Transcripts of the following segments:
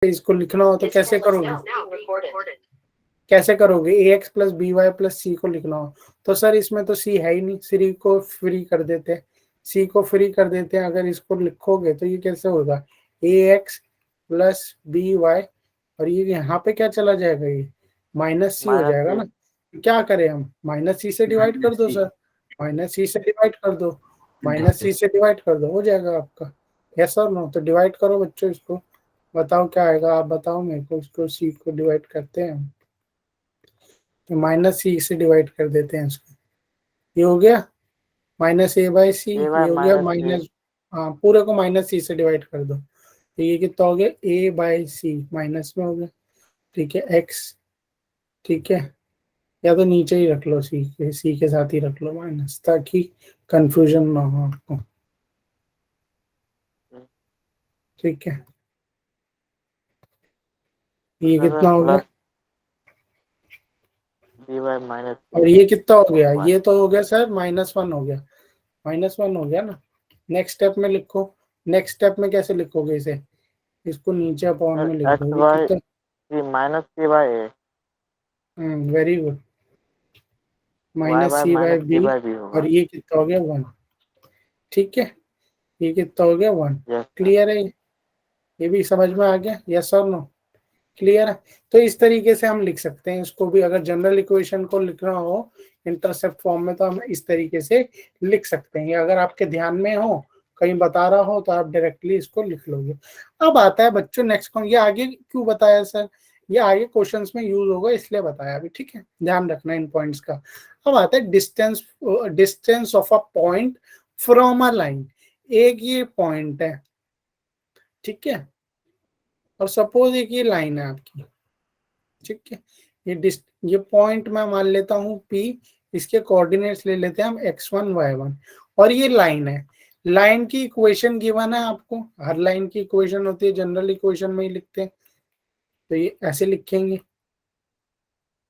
इसको लिखना हो तो कैसे करोगे, कैसे करोगे? A x plus B Y plus c को लिखना हो तो सर इसमें तो सी है ही नहीं, सी को फ्री कर देते हैं, सी को फ्री कर देते हैं। अगर इसको लिखोगे तो ये कैसे होगा, ए एक्स प्लस बी वाई, और ये यहाँ पे क्या चला जाएगा, ये माइनस सी हो जाएगा ना। क्या करें हम, माइनस सी से डिवाइड कर दो सर, माइनस सी से डिवाइड कर दो, माइनस सी से डिवाइड कर दो, हो जाएगा आपका। यस और नो? तो डिवाइड करो बच्चों इसको, बताओ क्या आएगा, आप बताओ मेरे को। इसको सी को डिवाइड करते हैं हम, तो माइनस सी से डिवाइड कर देते हैं इसको, ये हो गया माइनस ए बाई सी, ये हो गया माइनस, हाँ पूरे को माइनस सी से डिवाइड कर दो, तो ये कितना हो गया, ए बाई सी माइनस में हो गया, ठीक है एक्स, ठीक है, या तो नीचे ही रख लो, सी के साथ ही रख लो माइनस, ताकि कंफ्यूजन ना हो आपको, ठीक है। ये कितना हो गया, और ये कितना हो गया, ये तो हो गया सर -1 हो गया, -1 हो गया ना। नेक्स्ट स्टेप में लिखो, नेक्स्ट स्टेप में कैसे लिखोगे इसे, इसको नीचे अपॉन में लिख दोगे कितना, minus C by A, very good, minus C by B, और ये कितना हो गया 1, ठीक है, ये कितना हो गया 1, क्लियर है, ये भी समझ में आ गया, यस और नो, क्लियर है। तो इस तरीके से हम लिख सकते हैं इसको भी, अगर जनरल इक्वेशन को लिखना हो इंटरसेप्ट फॉर्म में तो हम इस तरीके से लिख सकते हैं, अगर आपके ध्यान में हो, कहीं बता रहा हो तो आप डायरेक्टली इसको लिख लोगे। अब आता है बच्चों नेक्स्ट, ये आगे क्यों बताया सर, ये आगे क्वेश्चंस में यूज होगा इसलिए बताया अभी, ठीक है, ध्यान रखना इन पॉइंट्स का। अब आता है distance, distance of a point from a line, एक ये पॉइंट है, ठीक है, और सपोज एक ये लाइन है आपकी, ठीक है, ये पॉइंट मैं मान लेता हूँ P, इसके कोऑर्डिनेट्स ले लेते हैं हम x1 y1, और ये लाइन है, लाइन की इक्वेशन गिवन है आपको, हर लाइन की इक्वेशन होती है जनरल इक्वेशन में ही लिखते हैं, तो ये ऐसे लिखेंगे,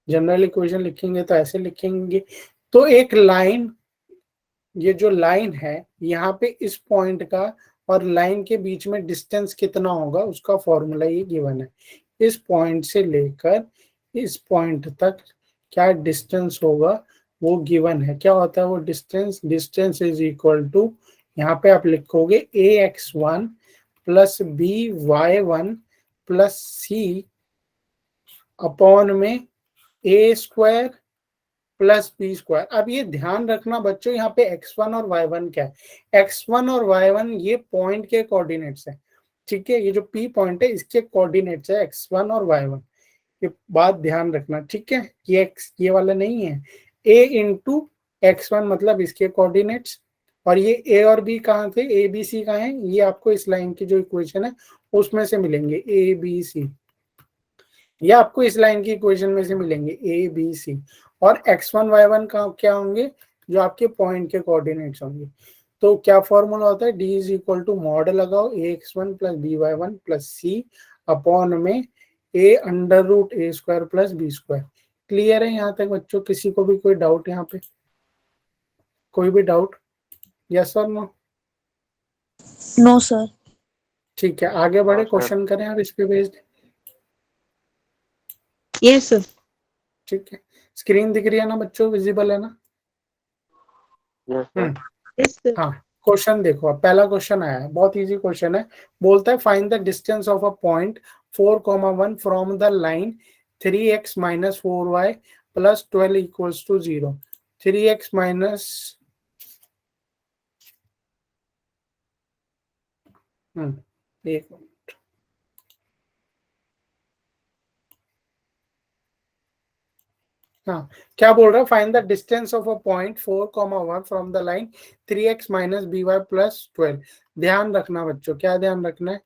जनरल इक्वेशन लिखेंगे तो ऐसे लिखेंगे। तो एक लाइन, ये जो लाइन है यहाँ पे इस पॉइंट का और लाइन के बीच में डिस्टेंस कितना होगा उसका फॉर्मूला ये गिवन है, इस पॉइंट से लेकर इस पॉइंट तक क्या डिस्टेंस होगा वो गिवन है। क्या होता है वो distance, distance is equal to, यहाँ पे आप लिखोगे ax1 plus by1 plus c upon में a square plus B square. अब ये ध्यान रखना बच्चों, यहाँ पे x1 और y1 क्या है, x1 और y1 ये पॉइंट के कोऑर्डिनेट्स है, ठीक है, ये जो p पॉइंट है इसके कोऑर्डिनेट्स है x1 और y1, ये बात ध्यान रखना, ठीक है, ये x ये वाला नहीं है, a इंटू x1 मतलब इसके कोऑर्डिनेट्स, और ये a और b कहाँ थे, a b c कहाँ है, ये आपको इस लाइन की जो इक्वेशन है उसमें से मिलेंगे a b c, ये आपको इस लाइन की इक्वेशन में से मिलेंगे a b c, और x1 y1 का क्या होंगे, जो आपके पॉइंट के कोऑर्डिनेट्स होंगे। तो क्या फॉर्मूला होता है, d is equal to mod लगाओ ax1 plus by1 plus c upon में a under root a square plus b square. Clear है यहाँ तक बच्चों, किसी को भी कोई डाउट यहाँ पे, कोई भी डाउट, यस और नो? No sir. ठीक है, आगे बढ़े, क्वेश्चन करें आप इस पे बेस्ड। Yes sir. ठीक है, स्क्रीन दिख रही है ना बच्चों, विजिबल है ना? Yes sir. हाँ, क्वेश्चन देखो, अब पहला क्वेश्चन आया है, बहुत इजी क्वेश्चन है, बोलता है find the distance of a point 4,1 from the line 3x minus 4y plus 12 equals to 0, 3x minus एक, हाँ क्या बोल रहा है, find the distance of a point 4,1 from the line 3x minus by plus 12। ध्यान रखना बच्चों, क्या ध्यान रखना है,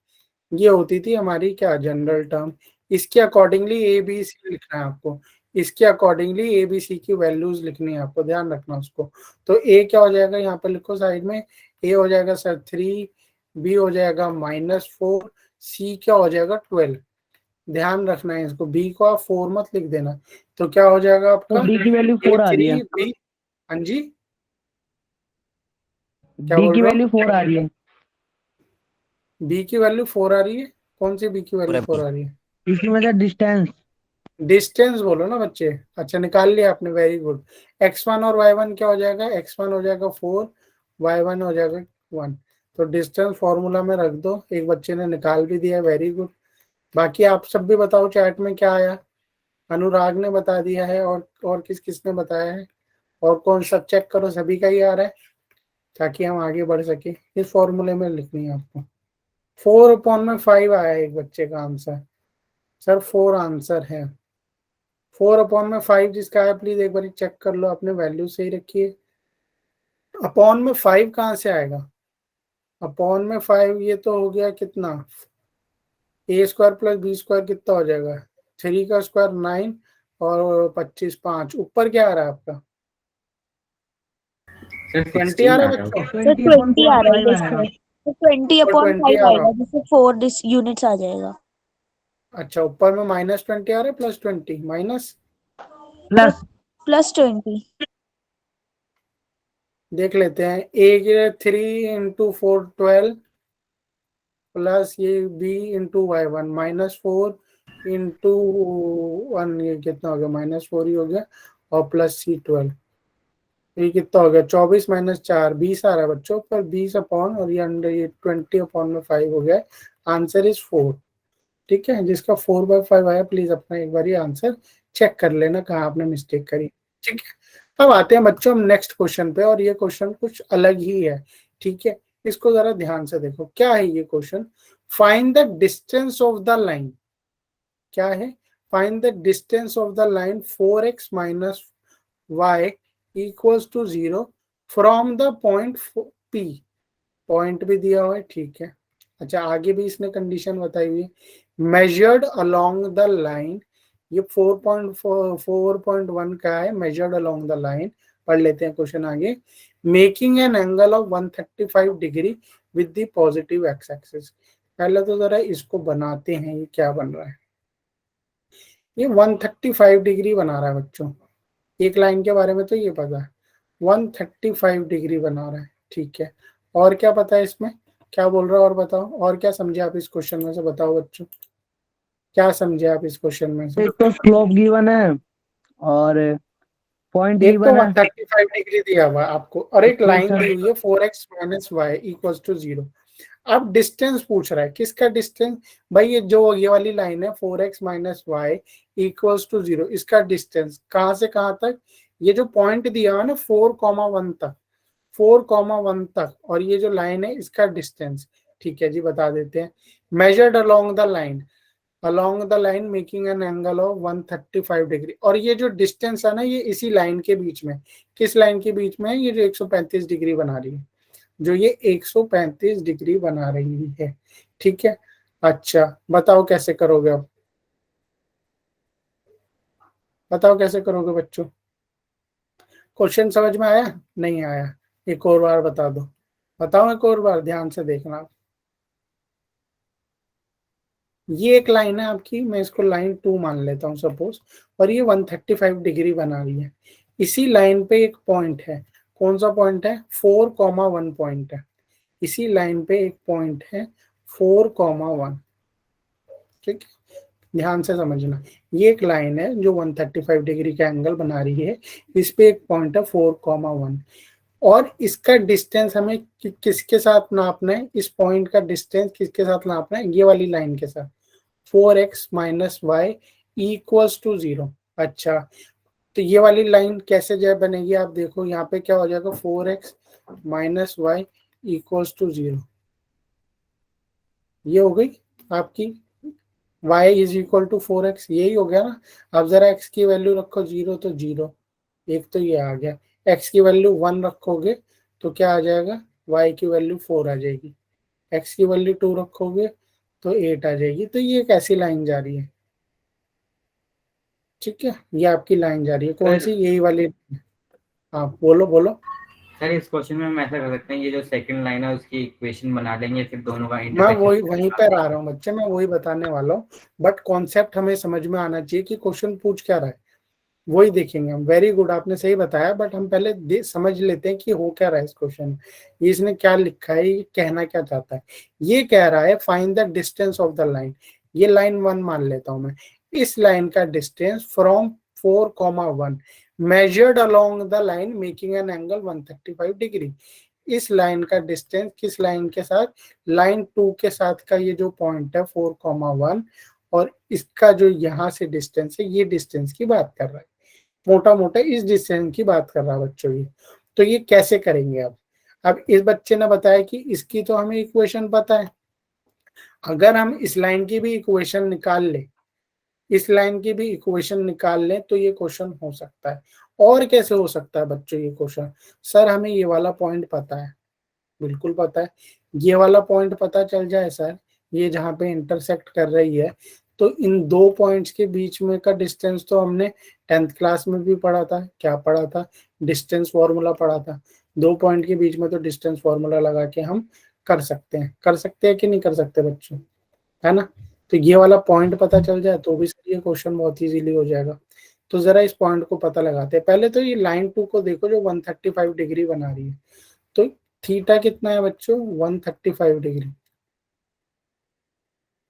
ये होती थी हमारी क्या जनरल टर्म, इसके अकॉर्डिंगली ए बी सी लिखना है आपको, इसके अकॉर्डिंगली ए बी सी की वैल्यूज लिखनी है आपको, ध्यान रखना उसको। तो ए क्या हो जाएगा, यहाँ पर लिखो साइड में, ए हो जाएगा सर 3, बी हो जाएगा -4, सी क्या हो जाएगा 12। ध्यान रखना है इसको, बी को आप 4 मत लिख देना, तो क्या हो जाएगा आपका, डी की वैल्यू 4 आ रही है, बी, हाँ जी डी की वैल्यू 4 आ रही है, बी की वैल्यू 4 आ रही है, कौन सी बी की वैल्यू 4 आ रही है? इसमें क्या डिस्टेंस? डिस्टेंस बोलो ना बच्चे। अच्छा निकाल लिया आपने, वेरी गुड। x1 और y1 क्या हो जाएगा? x1 हो जाएगा 4, y1 हो जाएगा 1। तो डिस्टेंस फॉर्मूला में रख दो। एक बच्चे ने निकाल भी दिया, वेरी गुड। बाकी आप सब भी बताओ चैट में क्या आया। अनुराग ने बता दिया है, और किस किस ने बताया है? और कौन, सब चेक करो, सभी का ही आ रहा है, ताकि हम आगे बढ़ सके। इस फॉर्मूले में लिखनी है आपको। 4/5 आया है एक बच्चे का आंसर। सर 4 आंसर है। 4/5 जिसका है, प्लीज एक बार चेक कर लो, अपने वैल्यू सही रखिए। अपॉन में 5 कहाँ से आएगा? अपॉन में 5 ये तो हो गया कितना, a² + b² कितना हो जाएगा? 3 का स्क्वायर 9 और 25 5। ऊपर क्या आ रहा है आपका? 20 आ रहा है बच्चों? सर 20 आ रहा है इसमें, तो 20/5 20 आ रहा आएगा, है। जिससे 4 यूनिट्स आ जाएगा। अच्छा, ऊपर में -20 आ रहा है, +20 माइनस प्लस +20। देख लेते हैं। a 3 × 4 12 प्लस ये b × y1 -4 × 1, ये कितना हो गया? -4 ही हो गया, और प्लस c 12, ये कितना हो गया? 24 - 4 20 आ रहा है बच्चों, पर 20 अपॉन, और ये अंडर, ये 20/5 हो गया। Answer is 4। ठीक है, जिसका 4/5 आया, प्लीज अपना एक बार आंसर चेक कर लेना कहाँ आपने मिस्टेक करी। ठीक है, अब आते हैं बच्चों हम नेक्स्ट क्वेश्चन पे, और ये क्वेश्चन कुछ अलग ही है। ठीक है, इसको जरा ध्यान से देखो, क्या है ये question. Find the distance of the line. क्या है? Find the distance of the line 4x - y = 0 from the point P। Point भी दिया हुआ है, ठीक है। अच्छा, आगे भी इसने कंडीशन बताई हुई है, मेजर्ड अलोंग द लाइन। ये 4.1 का है, मेजर्ड अलोंग द लाइन। पढ़ लेते हैं क्वेश्चन आगे। Making an angle of 135 degree with the positive x axis. पहले तो जरा इसको बनाते हैं, ये क्या बन रहा है। ये 135 डिग्री बना रहा है बच्चों। एक लाइन के बारे में तो ये पता है, 135 डिग्री बना रहा है, ठीक है। और क्या पता है इसमें, क्या बोल रहा है और बताओ, और क्या समझे आप इस क्वेश्चन में से? बताओ बच्चों, क्या समझे आप इस क्वेश्चन में से? एक तो स्लोप गिवन है और पॉइंट एक तो गिवन है। 135 डिग्री दिया हुआ है आपको, और एक लाइन इक्वेशन दी हुई है 4x - y = 0। अब डिस्टेंस पूछ रहा है, किसका डिस्टेंस? भाई ये जो ये वाली लाइन है 4x - y = 0, इसका डिस्टेंस कहां से कहां तक? ये जो पॉइंट दिया हुआ है ना 4,1 तक, 4,1 तक, और ये जो लाइन है इसका डिस्टेंस। ठीक है जी, बता देते हैं। Measured along the line, along the line making an angle of 135 degree. और ये जो डिस्टेंस है ना, ये इसी लाइन के बीच में, किस लाइन के बीच में है? ये जो 135 डिग्री बना रही है, जो ये 135 डिग्री बना रही है। ठीक है, अच्छा बताओ कैसे करोगे अब? बताओ कैसे करोगे बच्चों? क्वेश्चन समझ में आया? नहीं आया? एक और बार बता दो, बताओ एक और बार, ध्यान से देखना। ये एक लाइन है आपकी, मैं इसको लाइन 2 मान लेता हूँ सपोज, और ये 135 डिग्री बना रही है। इसी लाइन पे एक पॉइंट है, कौन सा पॉइंट है? 4,1 पॉइंट है। इसी लाइन पे एक पॉइंट है 4,1। ठीक है, ध्यान से समझना। ये एक लाइन है जो 135 डिग्री का एंगल बना रही है, इस पे एक पॉइंट है 4,1, और इसका डिस्टेंस हमें किसके साथ नापना है? इस पॉइंट का डिस्टेंस किसके साथ नापना है? ये वाली लाइन के साथ, 4x - y = 0। अच्छा, तो ये वाली लाइन कैसे जो बनेगी? आप देखो यहाँ पे क्या हो जाएगा, 4x - y = 0। ये हो गई आपकी y = 4x, यही हो गया ना। अब जरा x की वैल्यू रखो 0, तो 0, एक तो ये आ गया। x की वैल्यू 1 रखोगे तो क्या आ जाएगा? y की वैल्यू 4 आ जाएगी। x की वैल्यू 2 रखोगे तो 8 आ जाएगी। तो ये एक ऐसी लाइन जा रही है। ठीक है, ये आपकी लाइन जा रही है, कौन सी? यही वाली। हाँ बोलो बोलो। सर इस क्वेश्चन में हम ऐसा कर सकते हैं, ये जो सेकंड लाइन है उसकी इक्वेशन बना लेंगे, फिर दोनों का मैं इंटरसेक्शन। वहीं पर आ रहा हूँ बच्चे, मैं वही बताने वाला हूँ, बट कॉन्सेप्ट हमें समझ में आना चाहिए कि क्वेश्चन पूछ क्या रहा है। वही देखेंगे हम। वेरी गुड, आपने सही बताया, बट हम पहले समझ लेते हैं कि हो क्या रहा है इस क्वेश्चन में। ये इसने क्या लिखा है, ये कहना क्या चाहता है। ये कह रहा है find the distance of the line. ये लाइन 1 मान लेता हूं मैं। इस लाइन का distance from 4,1 measured along the line making an angle 135 degree. इस लाइन का डिस्टेंस किस लाइन के साथ, लाइन 2 के साथ का ये जो पॉइंट है 4,1, और इसका जो यहाँ से डिस्टेंस है, ये डिस्टेंस की बात कर रहा है, मोटा मोटा इस डिस्टेंस की बात कर रहा है बच्चों ये। तो ये कैसे करेंगे अब इस बच्चे ने बताया कि इसकी तो हमें इक्वेशन पता है। अगर हम इस लाइन की भी इक्वेशन निकाल ले, इस लाइन की भी इक्वेशन निकाल लें, तो ये क्वेश्चन हो सकता है। और कैसे हो सकता है बच्चों ये क्वेश्चन, सर हमें ये वाला पॉइंट पता है, बिल्कुल पता है। ये वाला पॉइंट पता चल जाए सर, ये जहाँ पे इंटरसेक्ट कर रही है, तो इन दो पॉइंट्स के बीच में का डिस्टेंस तो हमने 10th क्लास में भी पढ़ा था। क्या पढ़ा था, डिस्टेंस फॉर्मूला पढ़ा था। दो पॉइंट के बीच में तो डिस्टेंस फॉर्मूला लगा के हम कर सकते हैं कि नहीं कर सकते बच्चों, है ना। तो ये वाला पॉइंट पता चल जाए तो भी सर ये क्वेश्चन बहुत इजीली हो जाएगा। तो जरा इस पॉइंट को पता लगाते हैं। पहले तो ये लाइन 2 को देखो जो 135 डिग्री बना रही है। तो थीटा कितना है बच्चों, 135 डिग्री।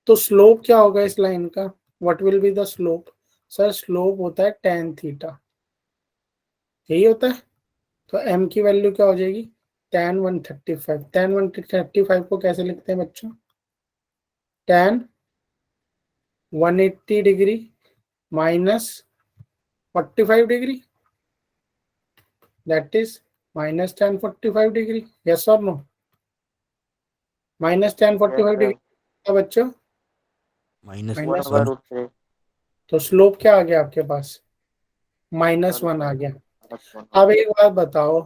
तो स्लोप क्या होगा इस लाइन का, what will be the slope, sir slope होता है tan थीटा, यही होता है। तो m की वैल्यू क्या हो जाएगी, tan 135। tan 135 को कैसे लिखते हैं बच्चों, tan 180 degree minus 45 degree, that is minus tan 45 degree. Yes और नो, माइनस tan 45 डिग्री बच्चों, -1। तो स्लोप क्या आ गया आपके पास, -1 आ गया। अब एक बात बताओ,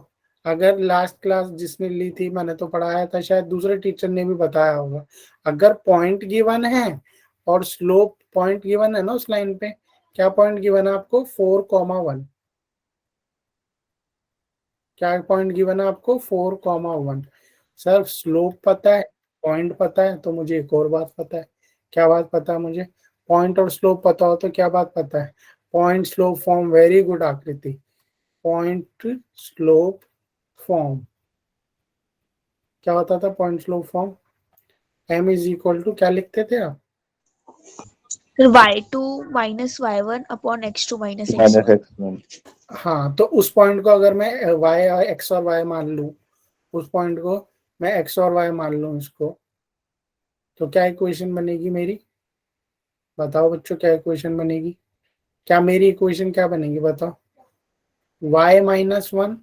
अगर लास्ट क्लास जिसने ली थी, मैंने तो पढ़ाया था, शायद दूसरे टीचर ने भी बताया होगा, अगर पॉइंट गिवन है और स्लोप पॉइंट गिवन है ना उस लाइन पे, क्या पॉइंट गिवन है आपको, 4,1। क्या पॉइंट गिवन है आपको, 4,1। सर स्लोप पता है, पॉइंट पता है, तो मुझे एक और बात पता है। क्या बात पता है मुझे, पॉइंट और स्लोप पता हो तो क्या बात पता है, point slope form. Very good Akriti, point slope form. क्या होता था point slope form, m is equal to क्या लिखते थे आप, y2 minus y1 upon x2 minus x1। हाँ। तो उस पॉइंट को अगर मैं y x और y मान लूं, उस पॉइंट को मैं x और y मान लूं इसको, तो क्या इक्वेशन बनेगी मेरी, बताओ बच्चों क्या इक्वेशन बनेगी, क्या मेरी इक्वेशन क्या बनेगी बताओ, y -1,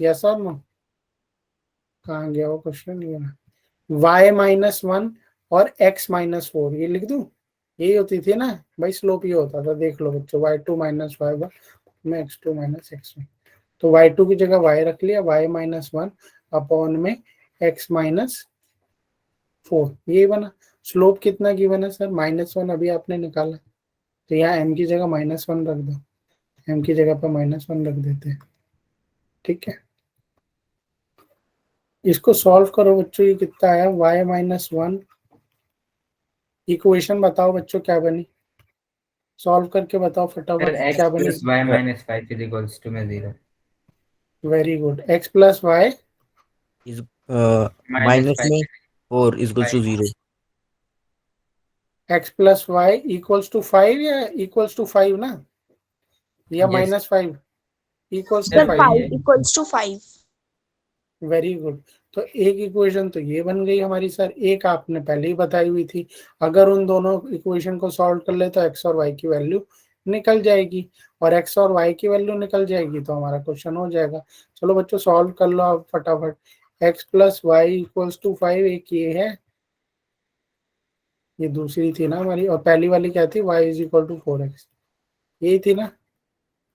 यस और नो, कहाँ गया वो क्वेश्चन, ये y -1 और x -4, ये लिख दूं, यही होती थी ना भाई, स्लोप ये होता था, देख लो बच्चों, y2 - y1 में x2 - x1। तो y2 की जगह y रख लिया, y -1 अपॉन में x -4, ये बना। स्लोप कितना गिवन है सर, -1 अभी आपने निकाला, तो यहाँ m की जगह -1 रख दो, m की जगह पर -1 रख देते हैं, ठीक है। इसको सॉल्व करो बच्चों, ये कितना आया, y -1, इक्वेशन बताओ बच्चों क्या बनी, सॉल्व करके बताओ फटाफट x क्या बनी। plus y minus 5 is equals to में 0 very good, x plus Y is minus minus 5 में 4 is equals to 0 x plus Y equals to 5 या इक्वल्स टू 5 ना, या Yes. -5 equals to sir Sir, 5। 5 equals to 5। Very good, तो एक equation तो ये बन गई हमारी सर, एक आपने पहले ही बताई हुई थी, अगर उन दोनों इक्वेशन को सॉल्व कर ले तो x और y की वैल्यू निकल जाएगी, और x और y की वैल्यू निकल जाएगी तो हमारा क्वेश्चन हो जाएगा। चलो बच्चों सॉल्व कर लो आप फटाफट, x plus Y equals to 5, एक ये है, ये दूसरी थी ना हमारी, और पहली वाली क्या थी, y is equal to 4x, यही थी ना।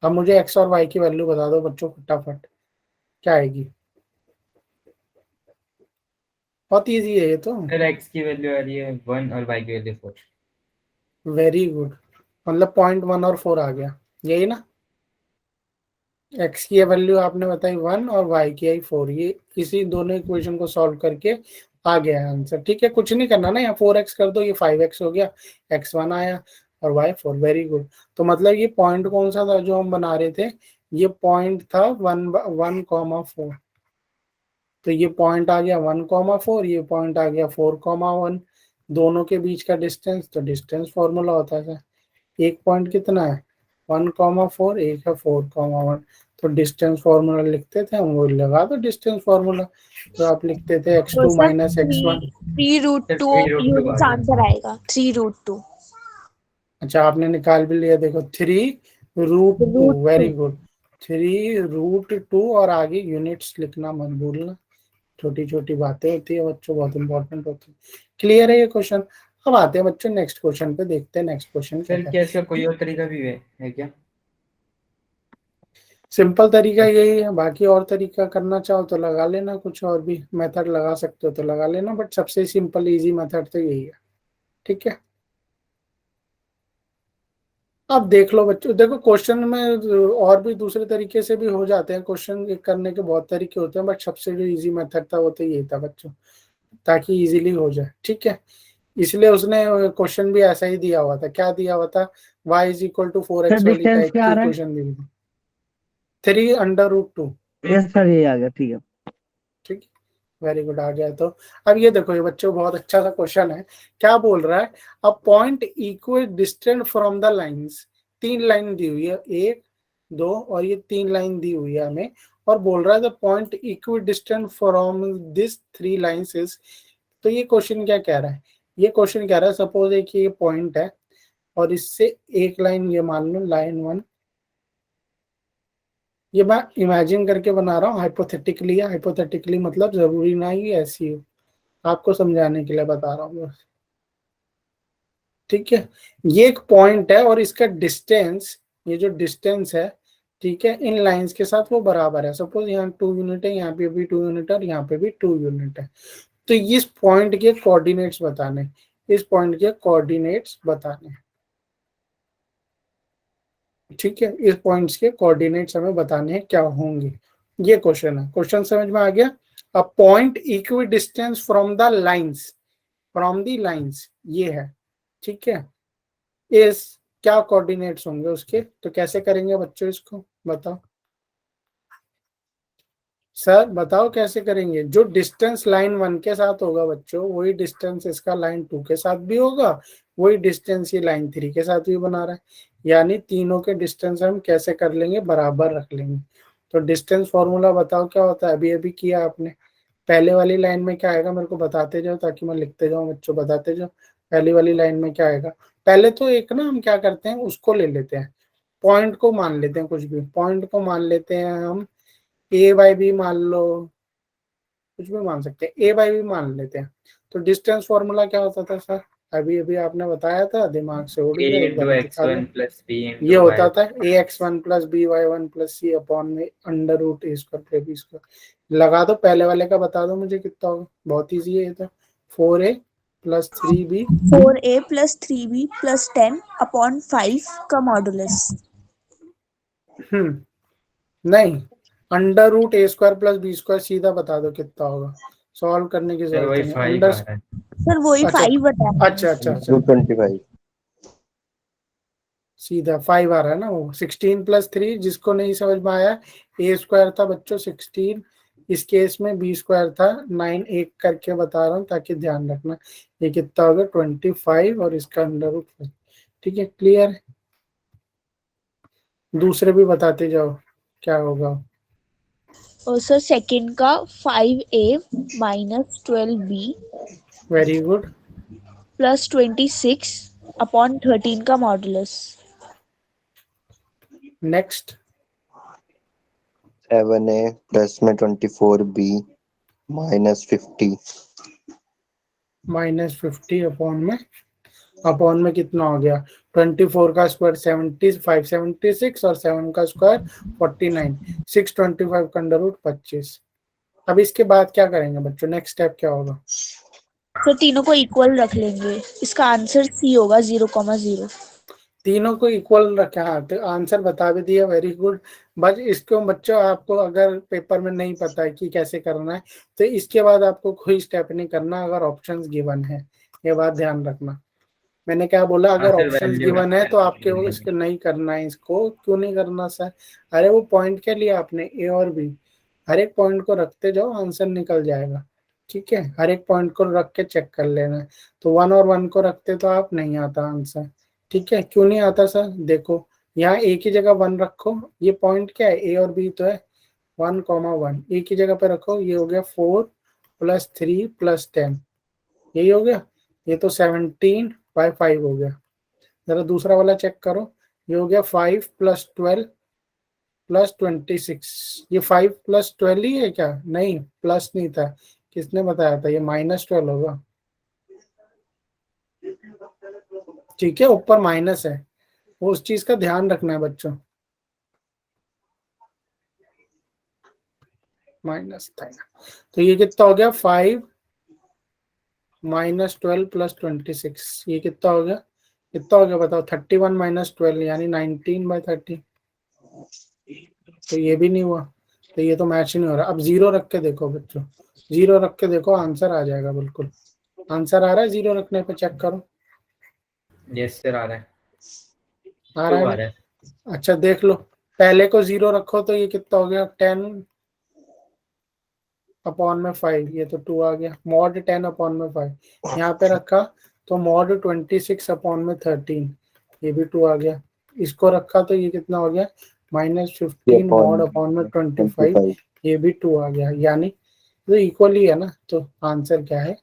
अब मुझे x और y की वैल्यू बता दो बच्चों फटाफट, क्या आएगी, बहुत इजी है ये तो। सर x की वैल्यू आ रही है 1 और y की वैल्यू 4। वेरी गुड, मतलब 0.1 और 4 आ गया, यही ना। x की वैल्यू आपने बताई 1 और y की आई 4, ये इसी दोनों इक्वेशन को सॉल्व करके आ गया आंसर, ठीक है। कुछ नहीं करना ना, यहाँ 4x कर दो, ये 5x हो गया, x1 आया, और y 4। Very good. तो मतलब ये पॉइंट कौन सा था जो हम बना रहे थे? ये पॉइंट था 1,4। तो ये पॉइंट आ गया 1,4, ये पॉइंट आ गया 4,1। दोनों के बीच का डिस्टेंस, तो डिस्टेंस फॉर्मूला होता था। एक पॉइंट कितना है? 1,4, एक है 4,1। तो डिस्टेंस फॉर्मूला लिखते थे हम, वो लगा दो डिस्टेंस फॉर्मूला। तो आप लिखते थे तो x2 sir minus x1। 3√2 unit answer आएगा, 3√2। अच्छा, आपने निकाल भी लिया, देखो 3√2। Very good. 3√2 और आगे यूनिट्स लिखना मत भूलना। छोटी छोटी बातें होती है बच्चों, बहुत इंपॉर्टेंट होती है। क्लियर है ये क्वेश्चन? अब आते हैं बच्चों नेक्स्ट क्वेश्चन पे, देखते हैं नेक्स्ट क्वेश्चन क्या सर है। क्या इसका कोई और तरीका भी है क्या? सिंपल तरीका यही है, बाकी और तरीका करना चाहो तो लगा लेना, कुछ और भी मेथड लगा सकते हो तो लगा लेना, बट सबसे सिंपल इजी मेथड तो यही है। ठीक है, अब देख लो बच्चों, देखो क्वेश्चन में और भी दूसरे तरीके से भी हो जाते हैं, क्वेश्चन करने के बहुत तरीके होते हैं, बट सबसे जो इजी मेथड था वो तो यही था बच्चों, ताकि इजीली हो जाए। ठीक है, इसलिए उसने क्वेश्चन भी ऐसा ही दिया हुआ था। क्या दिया हुआ था? y is equal to 4x sir वाली डिस्टेंस टाइप क्या आ की रहा है? इक्वेशन दी हुई थी। 3√2। यस सर, ये आ गया, ठीक है। ठीक, वेरी गुड, आ गया। तो अब ये देखो, ये बच्चों बहुत अच्छा सा क्वेश्चन है। क्या बोल रहा है? A point equal distant from the lines. 3 line दी हुई है, 1 2 और ये 3 लाइन दी हुई है हमें, और बोल रहा है the point equal distant from this 3 lines is. तो ये क्वेश्चन क्या कह रहा है? ये क्वेश्चन कह रहा है, सपोज एक ये पॉइंट है और इससे एक लाइन, ये मान लो लाइन 1। ये मैं इमेजिन करके बना रहा हूँ, हाइपोथेटिकली है। हाइपोथेटिकली मतलब जरूरी ना ही ऐसी हो, आपको समझाने के लिए बता रहा हूँ बस। ठीक है, ये एक पॉइंट है और इसका डिस्टेंस, ये जो डिस्टेंस है, ठीक है, इन लाइंस के साथ वो बराबर है। सपोज यहाँ 2 यूनिट है, यहाँ पे भी 2 यूनिट है और यहाँ पे भी 2 यूनिट है। तो इस पॉइंट के कोऑर्डिनेट्स बताने, इस पॉइंट के कोऑर्डिनेट्स बताने। ठीक है, इस पॉइंट्स के कोऑर्डिनेट्स हमें बताने हैं क्या होंगे। ये क्वेश्चन है। क्वेश्चन समझ में आ गया? A point equi distance from the lines, from the lines ये है। ठीक है, इस क्या कोऑर्डिनेट्स होंगे उसके? तो कैसे करेंगे बच्चों इसको बताओ, सर बताओ कैसे करेंगे? जो डिस्टेंस लाइन 1 के साथ होगा बच्चों, वही डिस्टेंस इसका लाइन 2 के साथ भी होगा, वही डिस्टेंस ये लाइन 3 के साथ भी बना रहा है। यानी तीनों के डिस्टेंस हम कैसे कर लेंगे? बराबर रख लेंगे। तो डिस्टेंस फॉर्मूला बताओ क्या होता है? अभी अभी किया आपने। पहले वाली लाइन में क्या आएगा? मेरे को बताते जाओ ताकि मैं लिखते जाऊं, बच्चों बताते जाओ। पहली वाली लाइन में क्या आएगा? पहले तो एक ना हम क्या करते हैं, उसको ले लेते हैं, पॉइंट को मान लेते हैं, कुछ भी पॉइंट को मान लेते हैं हम। ए बाई बी मान लो, कुछ भी मान सकते हैं, ए बाई बी मान लेते हैं। तो डिस्टेंस फॉर्मूला क्या होता था सर? अभी अभी आपने बताया था, दिमाग से उड़ ए गया, एक इंटू बार एक्स दिखा दो। वन प्लस बी ये इंटू वाई। होता था ax1 plus B y one plus c upon में under root a square plus B square. लगा दो, पहले वाले का बता दो मुझे कितना होगा, बहुत इजी है ये तो। 4a plus 3b। 4a plus 3b plus 10 upon 5 का मॉडुलस। नहीं, under root a square plus B square, सीधा बता दो कितना होगा, सॉल्व करने की सर जरूरत वही नहीं। 5 अंडर, आ रहा है। सर वही अच्छा 5 बताया। अच्छा अच्छा अच्छा, 225। सीधा 5 आ रहा है ना वो। 16 प्लस 3, जिसको नहीं समझ में आया, ए स्क्वायर था बच्चों 16, इस केस में बी स्क्वायर था 9। एक करके बता रहा हूँ ताकि ध्यान रखना। ये कितना होगा? 25 और इसका अंडर रूट 5। ठीक है, क्लियर है? दूसरे भी बताते जाओ क्या होगा। और सर सेकंड का 5a minus 12b very good. Plus 26 upon 13 का मॉडुलस। नेक्स्ट, 7a प्लस में 24b माइनस 50। माइनस 50 अपॉन में कितना हो गया? 24 का स्क्वायर 75 76 और 7 का स्क्वायर 49, 625 का अंडर रूट 25। अब इसके बाद क्या करेंगे बच्चों? नेक्स्ट स्टेप क्या होगा? सर तीनों को इक्वल रख लेंगे, इसका आंसर सी होगा 0,0। तीनों को इक्वल रखा, हाँ तो आंसर बता भी दिया, वेरी गुड। बस इसको बच्चों, आपको अगर पेपर में नहीं पता है कि कैसे करना है, तो इसके बाद आपको कोई स्टेप नहीं करना अगर ऑप्शंस गिवन है, ये बात ध्यान रखना। मैंने क्या बोला, अगर सर ऑप्शंस वैल्यू गिवन है तो आपके वो इसके नहीं करना है, इसको क्यों नहीं करना सर? अरे वो पॉइंट क्या लिया आपने, ए और बी, हर एक पॉइंट को रखते जाओ, आंसर निकल जाएगा। ठीक है, हर एक पॉइंट को रख के चेक कर लेना है। तो 1 और 1 को रखते तो आप नहीं आता आंसर। ठीक है, क्यों नहीं आता सर? देखो यहाँ एक ही जगह 1 रखो, ये पॉइंट क्या है, ए और बी तो है, 1,1 एक ही जगह पे रखो, ये हो गया 4 + 3 + 10, यही हो गया। ये तो 17/5 हो गया। जरा दूसरा वाला चेक करो, ये हो गया 5 + 12 + 26। ये 5 + 12 ही है क्या? नहीं, प्लस नहीं था, किसने बताया था? ये -12 होगा। ठीक है, ऊपर माइनस है, वो उस चीज का ध्यान रखना है बच्चों, माइनस था। तो ये कितना हो गया, 5 - 12 + 26, ये कितना हो गया? कितना हो गया बताओ? 31 - 12 यानी 19/30। तो ये भी नहीं हुआ, तो ये तो मैच नहीं हो रहा। अब 0 रख के देखो बच्चों, 0 रख के देखो, आंसर आ जाएगा बिल्कुल। आंसर आ रहा है 0 रखने पे? चेक करो, यस सर आ रहा है, आ रहा 2 है आ ना? रहा है। अच्छा देख लो, पहले को 0 रखो तो ये कितना हो गया, 10/5, ये तो 2 आ गया। मॉड 10/5 यहाँ पे रखा तो मॉड 26/13, ये भी 2 आ गया। इसको रखा तो ये कितना हो गया, -15 मॉड अपॉन में 25, 25। ये भी 2 आ गया। यानी तो इक्वल ही है ना, तो आंसर क्या है,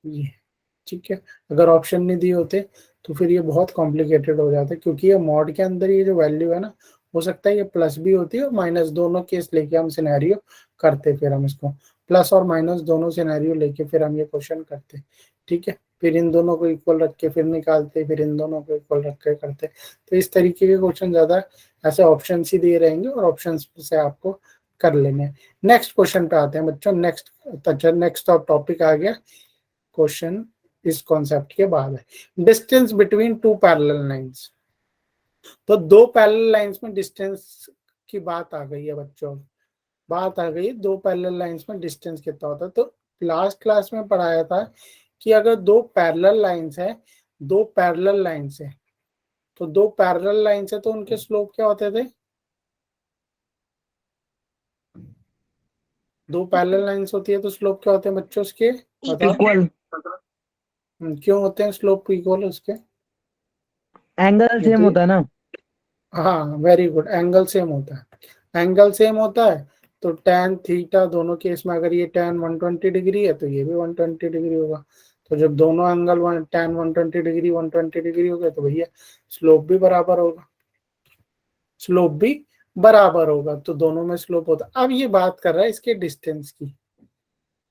ये। ठीक है, अगर ऑप्शन नहीं दिए होते तो फिर ये बहुत कॉम्प्लिकेटेड हो जाता है, क्योंकि ये मॉड के अंदर ये जो वैल्यू है ना, हो सकता है ये प्लस भी होती है और माइनस, दोनों केस लेके हम सिनेरियो करते, फिर हम इसको प्लस और माइनस दोनों सिनेरियो लेके फिर हम ये क्वेश्चन करते। ठीक है, फिर इन दोनों को इक्वल रख के फिर निकालते, फिर इन दोनों को इक्वल रख के करते। तो इस तरीके के क्वेश्चन ज्यादा ऐसे ऑप्शन ही दिए रहेंगे और ऑप्शन से आपको कर लेंगे। नेक्स्ट क्वेश्चन पे आते हैं बच्चों। नेक्स्ट टॉपिक आ गया, क्वेश्चन इस कॉन्सेप्ट के बाद है, distance between two parallel lines. तो दो पैरेलल लाइंस में डिस्टेंस की बात आ गई है बच्चों, बात आ गई, दो पैरेलल लाइंस में डिस्टेंस कितना होता है। तो लास्ट क्लास में पढ़ाया था कि अगर दो पैरेलल लाइंस है, दो पैरेलल लाइंस है, तो दो पैरेलल लाइंस है तो उनके स्लोप क्या होते थे? दो पैरेलल लाइंस होती है तो स्लोप क्या होते हैं बच्चों उसके, बताओ। इक्वल, क्यों होते हैं स्लोप इक्वल उसके? एंगल ये सेम तो, होता है ना। हाँ वेरी गुड, एंगल सेम होता है। एंगल सेम होता है तो tan थीटा दोनों केस में, अगर ये tan 120 डिग्री है तो ये भी 120 डिग्री होगा। तो जब दोनों एंगल tan 120 डिग्री 120 डिग्री हो गए तो भैया स्लोप भी बराबर होगा, स्लोप भी बराबर होगा। तो दोनों में स्लोप होता है। अब ये बात कर रहा है इसके डिस्टेंस की,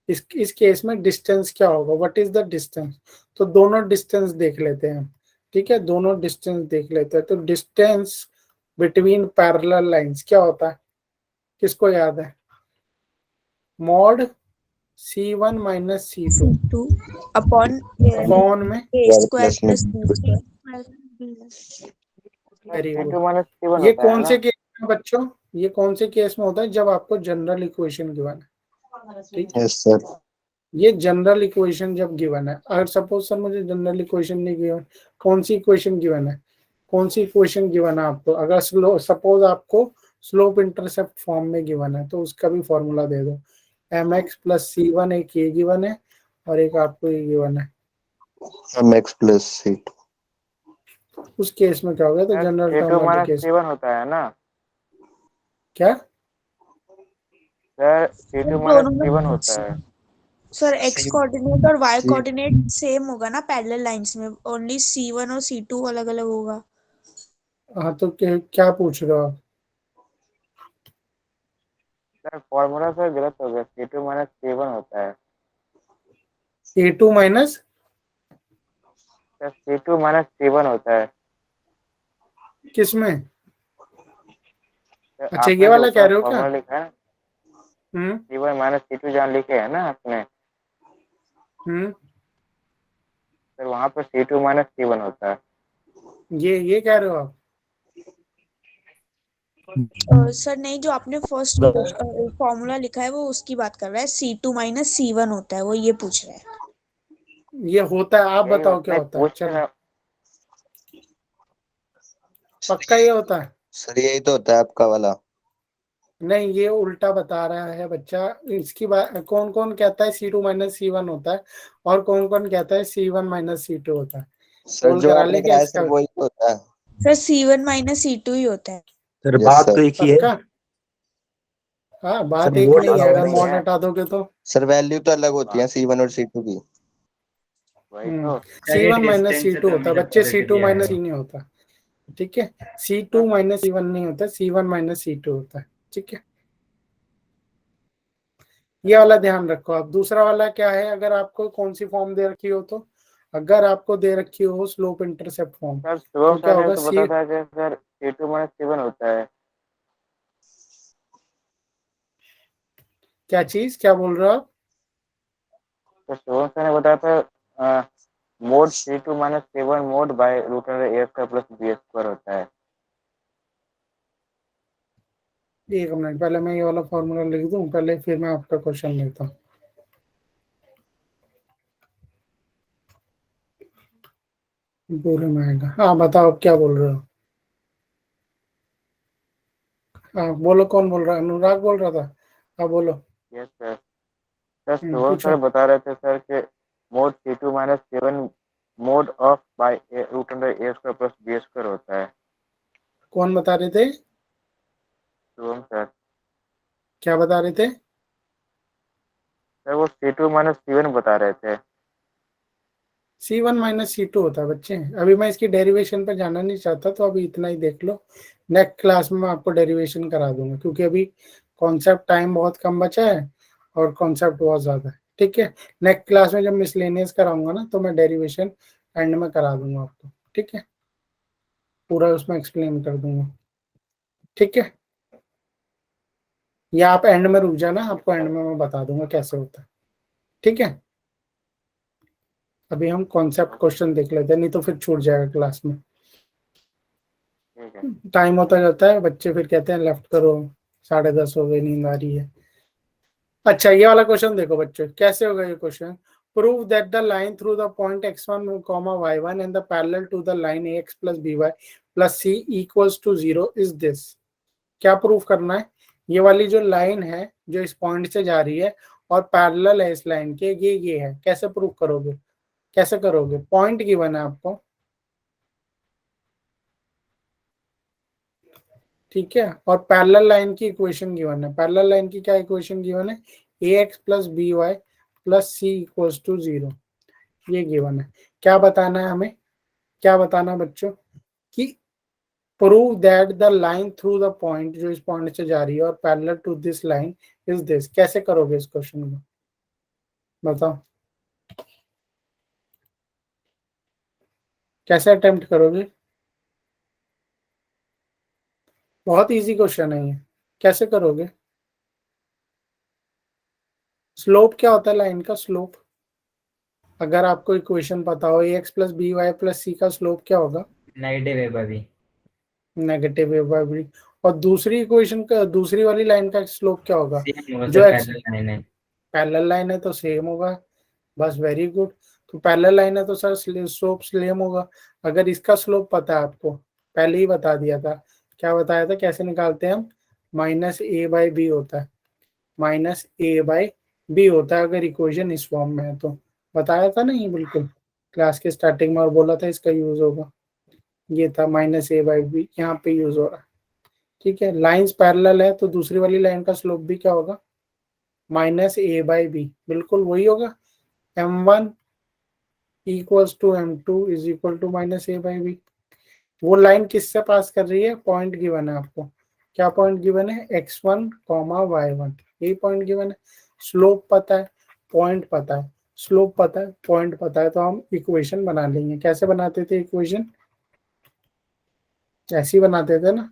इस केस में डिस्टेंस क्या होगा, व्हाट इज द डिस्टेंस? तो दोनों डिस्टेंस देख लेते हैं। ठीक है, दोनों डिस्टेंस देख लेते हैं। तो डिस्टेंस बिटवीन पैरेलल लाइंस क्या होता है, किसको याद है? Mod C1 - C2 C2 upon upon में, A square plus B square. Very good. C2 - C1 ये होता है कौन ना। से केस में बच्चों, ये कौन से केस में होता है? जब आपको जनरल इक्वेशन गिवन है। ठीक है, यस सर। ये जनरल इक्वेशन जब गिवन है, अगर सपोज सर मुझे जनरल इक्वेशन नहीं गिवन, कौन सी इक्वेशन गिवन है, कौन सी इक्वेशन गिवन है आपको? अगर सपोज आपको स्लोप इंटरसेप्ट फॉर्म में गिवन है तो उसका भी फॉर्मूला दे दो। mx + c1 एक ये गिवन है और एक आपको ये गिवन है। mx + c2। उस केस में क्या हो गया? तो जनरल टर्म वाले केस C2 - C1 होता है ना क्या? सर। C2 दोनों - C1 में होता है। सर एक्स कोऑर्डिनेट और वाई C- कोऑर्डिनेट सेम होगा ना पैरेलल लाइंस में, ओनली C1 और C2 अलग अलग होगा। हाँ तो क्या पूछ रहे हो आप? सर फॉर्मूला सर गलत हो गया, C2 - C1 होता है A2 minus, sir. C2 - C1 होता है किसमें? सर। अच्छा ये आपने जो वाला कह ऊपर रहे हो क्या? फॉर्मूला लिखा है हम्म C1 - C2 जहाँ लिखे है ना आपने, हम्म सर वहाँ पर C2 - C1 होता है। ये कह रहे हो आप? सर नहीं, जो आपने फर्स्ट फॉर्मूला लिखा है वो उसकी बात कर रहा है, C2 - C1 होता है, वो ये पूछ रहा है। ये होता है, आप यही बताओ क्या नहीं होता है, पूछ चलो। रहा पक्का ये होता है? सर यही तो होता है आपका वाला। नहीं, ये उल्टा बता रहा है बच्चा। इसकी बात कौन कौन कहता है C2 माइनस C1 होता है, और कौन कौन कहता है C1 माइनस C2 होता है? सर बोल जो करा आपने ले क्या कराया सर इसका? वही तो होता है। सर C1 माइनस C2 ही होता है। सर यस बात सर। तो एक ही है। पक्का? हाँ, बात सर एक मोड नहीं है, अलग अगर नहीं मॉड है। हटा दोगे तो। सर वैल्यू तो अलग होती है C1 और C2 की। वही तो। C1 माइनस डिस्टेंस से C2 तो होता है हमेशा बच्चे, पॉजिटिव C2 ही माइनस आएगा। C नहीं होता। ठीक है, C2 माइनस C1 नहीं होता, C1 माइनस C2 होता है। ठीक है, ये वाला ध्यान रखो आप। दूसरा वाला क्या है, अगर आपको कौन सी फॉर्म दे रखी हो तो, अगर आपको दे रखी हो slope intercept form, sir Shubham तो क्या सर ने होगा तो सी। बताया था कि सर C2 माइनस C1 होता है। क्या चीज, क्या बोल रहे हो आप? तो शुभम सर ने बताया था mod C2 minus C1 mod by root under A square plus B square होता है। एक मिनट, पहले मैं ये वाला फॉर्मूला लिख दूं पहले, फिर मैं आपका क्वेश्चन लेता हूँ। पूरे में आएगा। हाँ बताओ, क्या बोल रहे हो? हाँ बोलो, कौन बोल रहा है? अनुराग बोल रहा था। हाँ बोलो। Yes sir. सर शुभम पूछो। सर बता रहे थे सर कि mod C2 minus C1 mod of by root under A square plus B square होता है। कौन बता रहे थे? शुभम सर। क्या बता रहे थे? सर वो C2 माइनस C1 बता रहे थे। C1 माइनस C2 होता है बच्चे। अभी मैं इसकी डेरिवेशन पे जाना नहीं चाहता, तो अभी इतना ही देख लो। नेक्स्ट क्लास में मैं आपको डेरिवेशन करा दूंगा, क्योंकि अभी कॉन्सेप्ट टाइम बहुत कम बचा है और कॉन्सेप्ट बहुत ज़्यादा है। ठीक है, नेक्स्ट क्लास में जब मिसलेनियस कराऊंगा ना, तो मैं डेरिवेशन एंड में करा दूंगा आपको। ठीक है, पूरा उसमें एक्सप्लेन कर दूंगा। ठीक है, या आप एंड में रुक जाना, आपको एंड में मैं बता दूंगा कैसे होता है। ठीक है, अभी हम कॉन्सेप्ट क्वेश्चन देख लेते हैं, नहीं तो फिर छूट जाएगा क्लास में। ठीक है। टाइम होता जाता है, बच्चे फिर कहते हैं लेफ्ट करो, 10:30 हो गई, नींद आ रही है। अच्छा, ये वाला क्वेश्चन देखो बच्चों, कैसे होगा ये question. Prove that the line through the point x1, y1 and the parallel to the line ax plus by plus c equals to 0 is this. क्या प्रूफ करना है? ये वाली जो लाइन है जो इस पॉइंट से जा रही है और पैरेलल है इस लाइन के, ये है। कैसे प्रूफ करोगे? कैसे करोगे? पॉइंट गिवन है आपको, ठीक है, और पैरेलल लाइन की इक्वेशन गिवन है। पैरेलल लाइन की क्या इक्वेशन गिवन है? ax plus B Y plus C equals to 0, ये गिवन है। क्या बताना है हमें? क्या बताना है बच्चों? कि prove that the line through the point, जो इस पॉइंट से जा रही है और parallel to this line is this. कैसे करोगे इस क्वेश्चन को, बताओ? कैसे अटेम्प्ट करोगे? बहुत इजी क्वेश्चन है ये, कैसे करोगे? स्लोप क्या होता है लाइन का? स्लोप, अगर आपको इक्वेशन पता हो ax plus B Y plus c का स्लोप क्या होगा? नेगेटिव है भाभी। Negative a by b. और दूसरी इक्वेशन का, दूसरी वाली लाइन का स्लोप क्या होगा? सेम होगा जो सर, एक्स पैरेलल लाइन है। पैरेलल लाइन है तो सेम होगा। बस, वेरी गुड। तो पैरेलल लाइन है तो सर स्लोप सेम होगा। अगर इसका स्लोप पता है आपको, पहले ही बता दिया था। क्या बताया था, कैसे निकालते हैं हम? माइनस ए बाई बी होता है, माइनस ए बाई बी होता है, अगर इक्वेशन इस फॉर्म में है तो। बताया था ना ये बिल्कुल क्लास के स्टार्टिंग में, और बोला था इसका यूज होगा। ये था माइनस ए बाई बी, यहाँ पे यूज हो रहा है। ठीक है, लाइंस पैरेलल है तो दूसरी वाली लाइन का स्लोप भी क्या होगा? माइनस ए बाई बी, बिल्कुल वही होगा। m1 equals to m2 is equal to minus A by B. वो लाइन किससे पास कर रही है? पॉइंट गिवन है आपको। क्या पॉइंट गिवन है? x1 कॉमा y1, यही पॉइंट गिवन है। स्लोप पता है, पॉइंट पता है। स्लोप पता है, पॉइंट पता है, तो हम इक्वेशन बना लेंगे। कैसे बनाते थे इक्वेशन? ऐसे ही बनाते थे ना?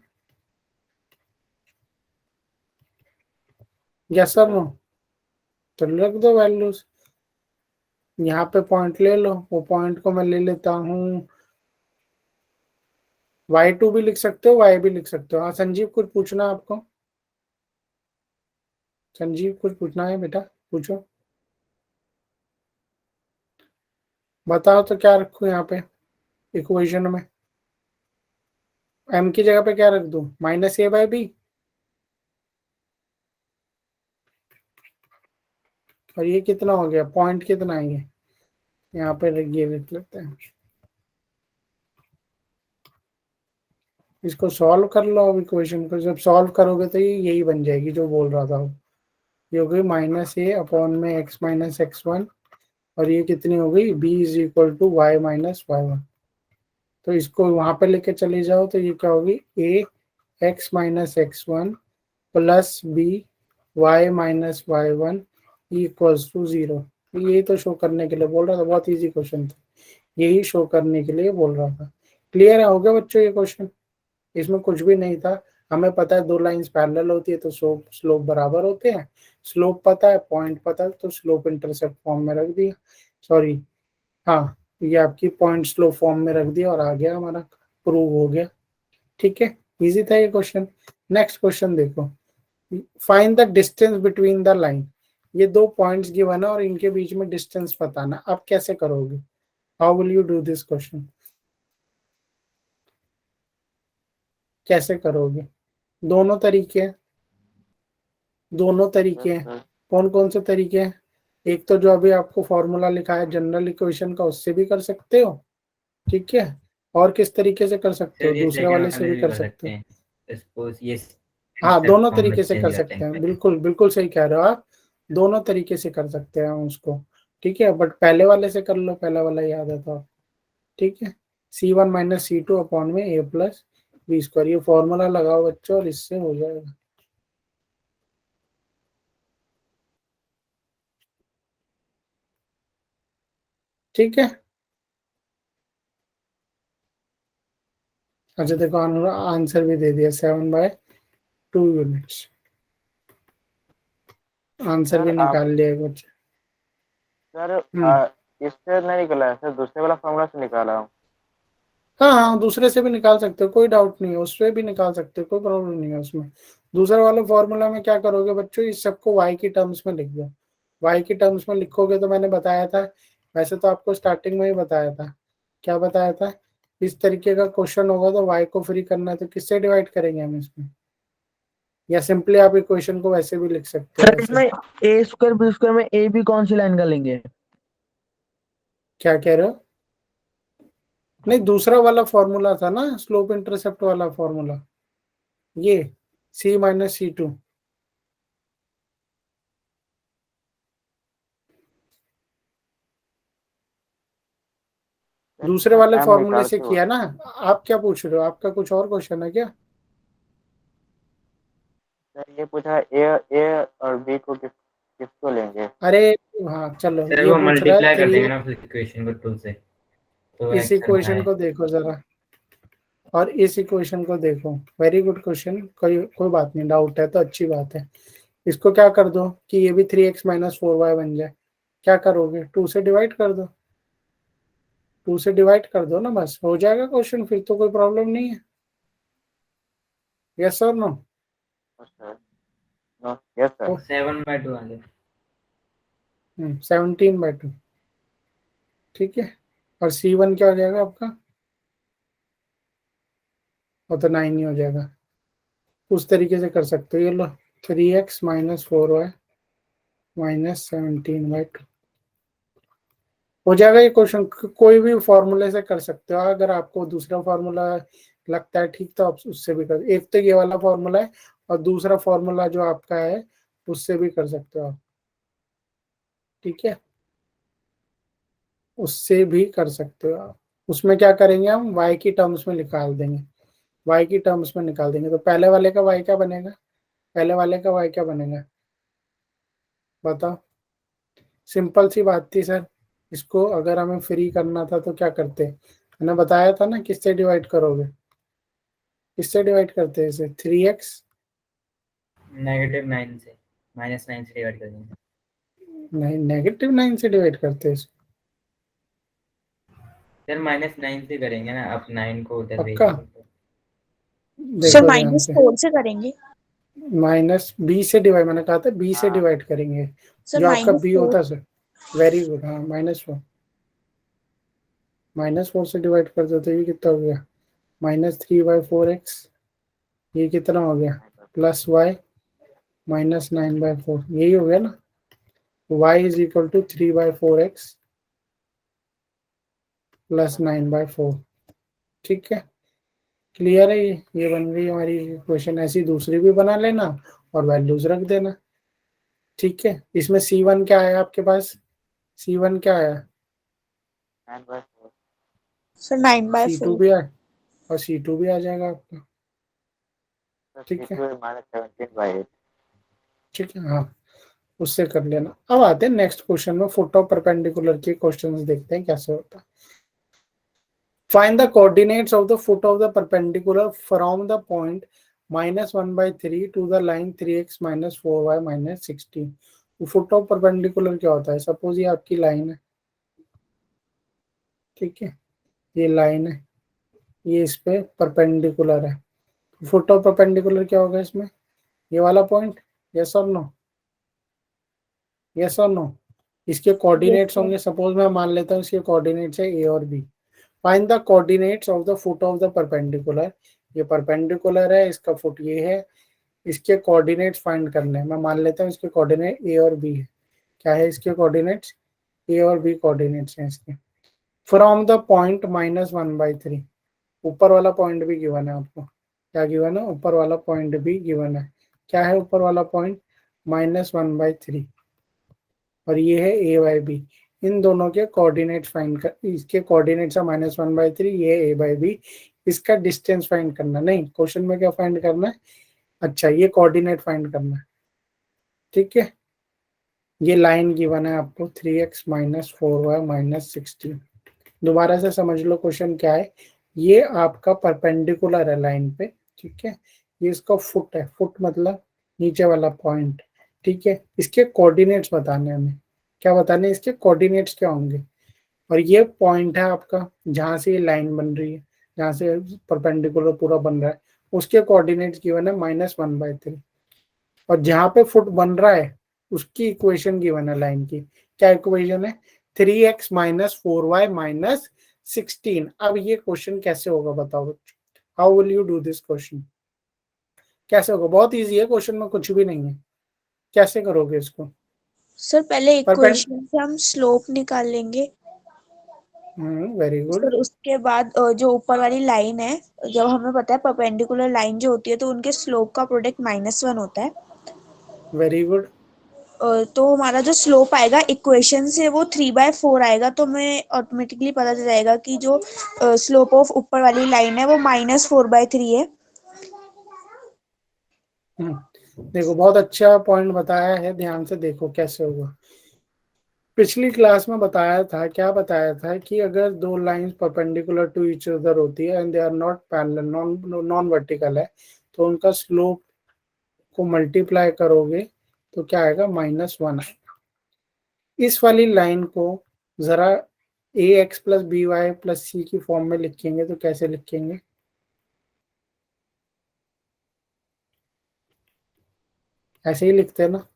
Yes sir, no? तो रख दो वैल्यूज, यहाँ पे पॉइंट ले लो। वो पॉइंट को मैं ले लेता हूँ, y2 भी लिख सकते हो, y भी लिख सकते हो। हाँ संजीव, कुछ पूछना है आपको? संजीव, कुछ पूछना है बेटा? पूछो, बताओ तो क्या रखूँ यहाँ पे इक्वेशन में? m की जगह पे क्या रख दूं, माइनस ए बाय बी, और ये कितना हो गया, पॉइंट कितना है ये, यहाँ पे ये लिख लेते हैं। इसको सॉल्व कर लो अब, इक्वेशन को जब सॉल्व करोगे तो ये यही बन जाएगी जो बोल रहा था, ये हो गई माइनस ए अपॉन में एक्स माइनस एक्स वन, और ये कितनी हो गई, b is equal to Y minus Y one. तो इसको वहां पे लेके चले जाओ तो ये क्या होगी, a X minus X one plus B Y minus Y one equals to 0। यही तो शो करने के लिए बोल रहा था, बहुत इजी क्वेश्चन था, यही शो करने के लिए बोल रहा था। क्लियर है, हो गया बच्चों ये क्वेश्चन, इसमें कुछ भी नहीं था। हमें पता है दो लाइंस पैरेलल होती है तो स्लोप बराबर होते हैं, स्लोप पता है, पॉइंट पता है, तो स्लोप इंटरसेप्ट फॉर्म में रख दिया, सॉरी हाँ ये आपकी पॉइंट स्लोप फॉर्म में रख दिया और आ गया हमारा, प्रूव हो गया। ठीक है, इजी था ये क्वेश्चन। नेक्स्ट क्वेश्चन देखो, find the distance between the line. ये दो पॉइंट्स गिवन है और इनके बीच में डिस्टेंस बताना। अब कैसे करोगे, how will you do this question, कैसे करोगे, दोनों तरीके हैं, दोनों तरीके हैं। कौन कौन से तरीके हैं, एक तो जो अभी आपको फॉर्मूला लिखा है जनरल इक्वेशन का, उससे भी कर सकते हो, ठीक है, और किस तरीके से कर सकते हो, ये दूसरे second वाले वाले से भी भी कर कर सकते सकते हो। हैं, सपोज ये हाँ step दोनों form में तरीके से कर change सकते जाते हैं, हैं। बिल्कुल बिल्कुल सही कह रहे हो आप, दोनों तरीके से कर सकते हैं हम उसको, ठीक है, बट पहले वाले से कर लो, पहला वाला याद है तो, ठीक है, c1 माइनस c2 अपॉन में a प्लस बी स्क्वायर, ये फॉर्मूला लगाओ बच्चों और इससे हो जाएगा। ठीक है, अच्छा देखो आंसर भी दे दिया, 7/2 यूनिट्स, आंसर भी सर आप निकाल लिया बच्चे। सर हम्म, इससे नहीं निकला है सर, दूसरे वाला फॉर्मूला से निकाला हूँ। हाँ हाँ दूसरे से भी निकाल सकते हो, कोई डाउट नहीं है, उससे भी निकाल सकते हो, कोई प्रॉब्लम नहीं है उसमें। दूसरे वाले फॉर्मूला में क्या करोगे बच्चों, इस सबको y की टर्म्स में लिख दो, y की टर्म्स में लिखोगे तो मैंने बताया था, वैसे तो आपको स्टार्टिंग में ही बताया था, क्या बताया था, इस तरीके का क्वेश्चन होगा तो y को फ्री करना है तो किससे डिवाइड करेंगे हम इसमें, या सिंपली आप इक्वेशन को वैसे भी लिख सकते हो सर ऐसे। इसमें ए स्क्वायर बी स्क्वायर में ए बी कौन सी लाइन का लेंगे? क्या कह रहे हो, नहीं दूसरा वाला फॉर्मूला था ना, स्लोप इंटरसेप्ट वाला फॉर्मूला, ये c माइनस c2, दूसरे वाले M फॉर्मूले निकाल से के किया ना। आप क्या पूछ रहे हो, आपका कुछ और क्वेश्चन है क्या, सर ये पूछा ए और बी को किसको लेंगे। अरे हाँ चलो सर ये वो पूछ रहा है मल्टीप्लाई कर देंगे थ्री, ना उस इक्वेशन को 2 से, तो इस आंसर में इक्वेशन आए। को देखो जरा, और इस इक्वेशन को देखो, वेरी गुड क्वेश्चन, कोई कोई बात नहीं, डाउट है तो अच्छी बात है। इसको क्या कर दो कि ये भी 3x-4y बन जाए, क्या करोगे, 2 से डिवाइड कर दो, 2 से डिवाइड कर दो ना, बस हो जाएगा क्वेश्चन, फिर तो कोई प्रॉब्लम नहीं है। यस और no, sir no yes sir. 7/2 आ गया। 17/2, ठीक है, और c1 क्या हो जाएगा आपका, वो तो 9 ही हो जाएगा। उस तरीके से कर सकते हो, ये लो 3x-4y माइनस 17/2 हो जाएगा ये क्वेश्चन, कोई भी फॉर्मूले से कर सकते हो, अगर आपको दूसरा फॉर्मूला लगता है ठीक तो आप उससे भी कर, एक तो ये वाला फॉर्मूला है और दूसरा फॉर्मूला जो आपका है उससे भी कर सकते हो आप, ठीक है, उससे भी कर सकते हो आप। उसमें क्या करेंगे हम, y की टर्म्स में निकाल देंगे, y की टर्म्स में निकाल देंगे, तो पहले वाले का y क्या बनेगा, पहले वाले का y क्या बनेगा, बताओ, सिंपल सी बात थी सर, इसको अगर हमें फ्री करना था तो क्या करते, मैंने बताया था ना किससे डिवाइड करोगे, किससे डिवाइड करते हैं इसे, 3x, -9 से, -9 से डिवाइड कर देंगे। नहीं -9 से डिवाइड करते हैं इसको, सर -9 से करेंगे ना, अब 9 को उधर पक्का, भेजेंगे तो। सर देखो ध्यान से, -4 से करेंगे, माइनस बी से डिवाइड, मैंने कहा था बी से हाँ डिवाइड करेंगे, सर जो आपका बी -4, होता है सर, वेरी गुड, हाँ -4, -4 से डिवाइड कर दो तो ये कितना हो गया, -3/4x, ये कितना हो गया, +y -9/4, यही हो गया ना। y is equal to 3/4x + 9/4। ठीक है, क्लियर है। ये बन गई हमारी क्वेश्चन। ऐसी दूसरी भी बना लेना और वैल्यूज रख देना। ठीक है, इसमें C1 क्या है आपके पास, C1 क्या है, 9/4 सर 9/4। C2 भी है और C2 भी आ जाएगा आपका। ठीक है, -17/8। ठीक है, हाँ, उससे कर लेना। अब आते हैं नेक्स्ट क्वेश्चन में, फुट ऑफ परपेंडिकुलर के क्वेश्चंस देखते हैं कैसे होता है। Find the coordinates of the foot of the perpendicular from the point -1/3 to the line 3x - 4y - 16। Foot of perpendicular क्या होता है, सपोज ये आपकी लाइन है, ठीक है, ये लाइन है, ये इस पे परपेंडिकुलर है। फुट ऑफ परपेंडिकुलर क्या होगा इसमें, ये वाला पॉइंट, यस और नो, यस और नो। इसके कोऑर्डिनेट्स होंगे, सपोज मैं मान लेता हूँ इसके कोऑर्डिनेट्स है ए और B. Find the coordinates of the foot of the perpendicular, ये परपेंडिकुलर है, इसका फुट ये है, इसके कोऑर्डिनेट्स फाइंड करने हैं। मैं मान लेता हूँ इसके कोऑर्डिनेट ए और बी है। क्या है इसके कोऑर्डिनेट्स, ए और बी कोऑर्डिनेट्स हैं इसके। फ्रॉम द पॉइंट -1/3, ऊपर वाला पॉइंट भी गिवन है आपको, क्या गिवन है, ऊपर वाला पॉइंट भी गिवन है। क्या है ऊपर वाला पॉइंट, -1/3, और ये है ए बाई बी। इन दोनों के कोऑर्डिनेट्स फाइंड कर, इसके कोऑर्डिनेट्स है -1/3, ये ए बाई बी, इसका डिस्टेंस फाइंड करना। नहीं, क्वेश्चन में क्या फाइंड करना है, अच्छा ये कोऑर्डिनेट फाइंड करना है। ठीक है, ये लाइन गिवन है आपको 3x - 4y - 16। दोबारा से समझ लो क्वेश्चन क्या है, ये आपका परपेंडिकुलर है लाइन पे, ठीक है, ये इसका फुट है, फुट मतलब नीचे वाला पॉइंट। ठीक है, इसके कोऑर्डिनेट्स बताने हमें, क्या बताने, इसके कोऑर्डिनेट्स क्या होंगे। और ये पॉइंट है आपका जहां से ये लाइन बन रही है, जहां से परपेंडिकुलर पूरा बन रहा है, उसके कोऑर्डिनेट्स गिवन है -1/3। और जहां पे फुट बन रहा है उसकी इक्वेशन गिवन है लाइन की, क्या इक्वेशन है, 3x - 4y - 16। अब ये क्वेश्चन कैसे होगा बताओ बच्चों, how will you do this question, कैसे होगा, बहुत इजी है, क्वेश्चन में कुछ भी नहीं है, कैसे करोगे इसको। सर पहले परपेंड इक्वेशन से हम स्लोप निकाल लेंगे, वेरी गुड, फिर उसके बाद जो ऊपर वाली लाइन है, जब हमें पता है परपेंडिकुलर लाइन जो होती है तो उनके स्लोप का प्रोडक्ट -1 होता है। वेरी गुड, तो हमारा जो स्लोप आएगा इक्वेशन से वो 3/4 आएगा, तो हमें ऑटोमेटिकली पता चल जाएगा कि जो स्लोप ऑफ ऊपर वाली लाइन है वो -4/3 है। देखो बहुत अच्छा पॉइंट बताया है, ध्यान से देखो कैसे होगा। पिछली क्लास में बताया था, क्या बताया था कि अगर दो lines perpendicular to each other होती है and they are not parallel, non vertical है, तो उनका स्लोप को मल्टीप्लाई करोगे तो क्या आएगा, -1 आएगा। इस वाली लाइन को जरा ax + by + c की फॉर्म में लिखेंगे तो कैसे लिखेंगे, ऐसे ही लिखते हैं ना।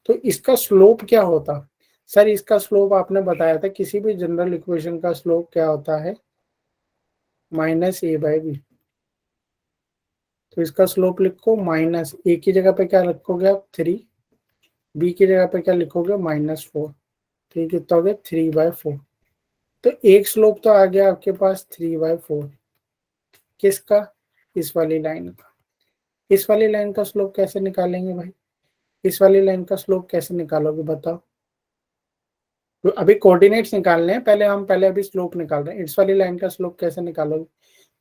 तो इसका स्लोप क्या होता, सर इसका स्लोप आपने बताया था, किसी भी जनरल इक्वेशन का स्लोप क्या होता है, -a/b। तो इसका स्लोप लिखो, माइनस ए की जगह पे क्या लिखोगे आप, 3, बी की जगह पे क्या लिखोगे, -4। तो ये कितना हो गया, 3/4। तो एक स्लोप तो आ गया आपके पास 3/4, किसका, इस वाली लाइन का। इस वाली लाइन का स्लोप कैसे निकालेंगे भाई, इस वाली लाइन का स्लोप कैसे निकालोगे बताओ। तो अभी कोऑर्डिनेट्स निकालने हैं, पहले अभी स्लोप निकाल रहे हैं। इस वाली लाइन का स्लोप कैसे निकालोगे,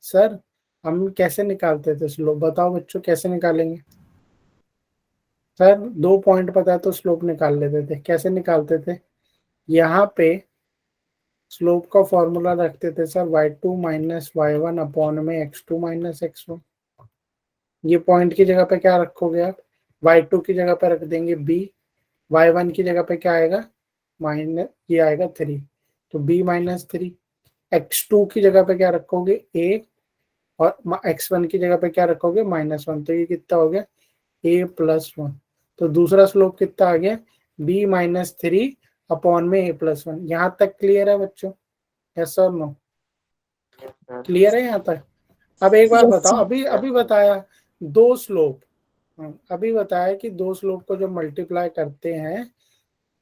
सर हम कैसे निकालते थे स्लोप, बताओ बच्चों कैसे निकालेंगे। सर 2 पॉइंट पता है तो स्लोप निकाल लेते थे, कैसे निकालते थे, यहाँ पे स्लोप का फॉर्मूला रखते थे सर y2 - y1 अपॉन में x2 - x1। ये पॉइंट की जगह पे क्या रखोगे आप, y2 की जगह पे रख देंगे b, y1 की जगह पे क्या आएगा, माइनस ये आएगा 3, तो b -3। x2 की जगह पे क्या रखोगे a, और x1 की जगह पे क्या रखोगे -1, तो ये कितना हो गया a + 1। तो दूसरा स्लोप कितना आ गया, b -3 अपॉन में a + 1। यहाँ तक क्लियर है बच्चों, यस और नो, Yes, sir. क्लियर है यहाँ तक। अब एक बार Yes, बताओ, sir. अभी अभी बताया दो स्लोप, अभी बताया कि दो स्लोप को जब मल्टीप्लाई करते हैं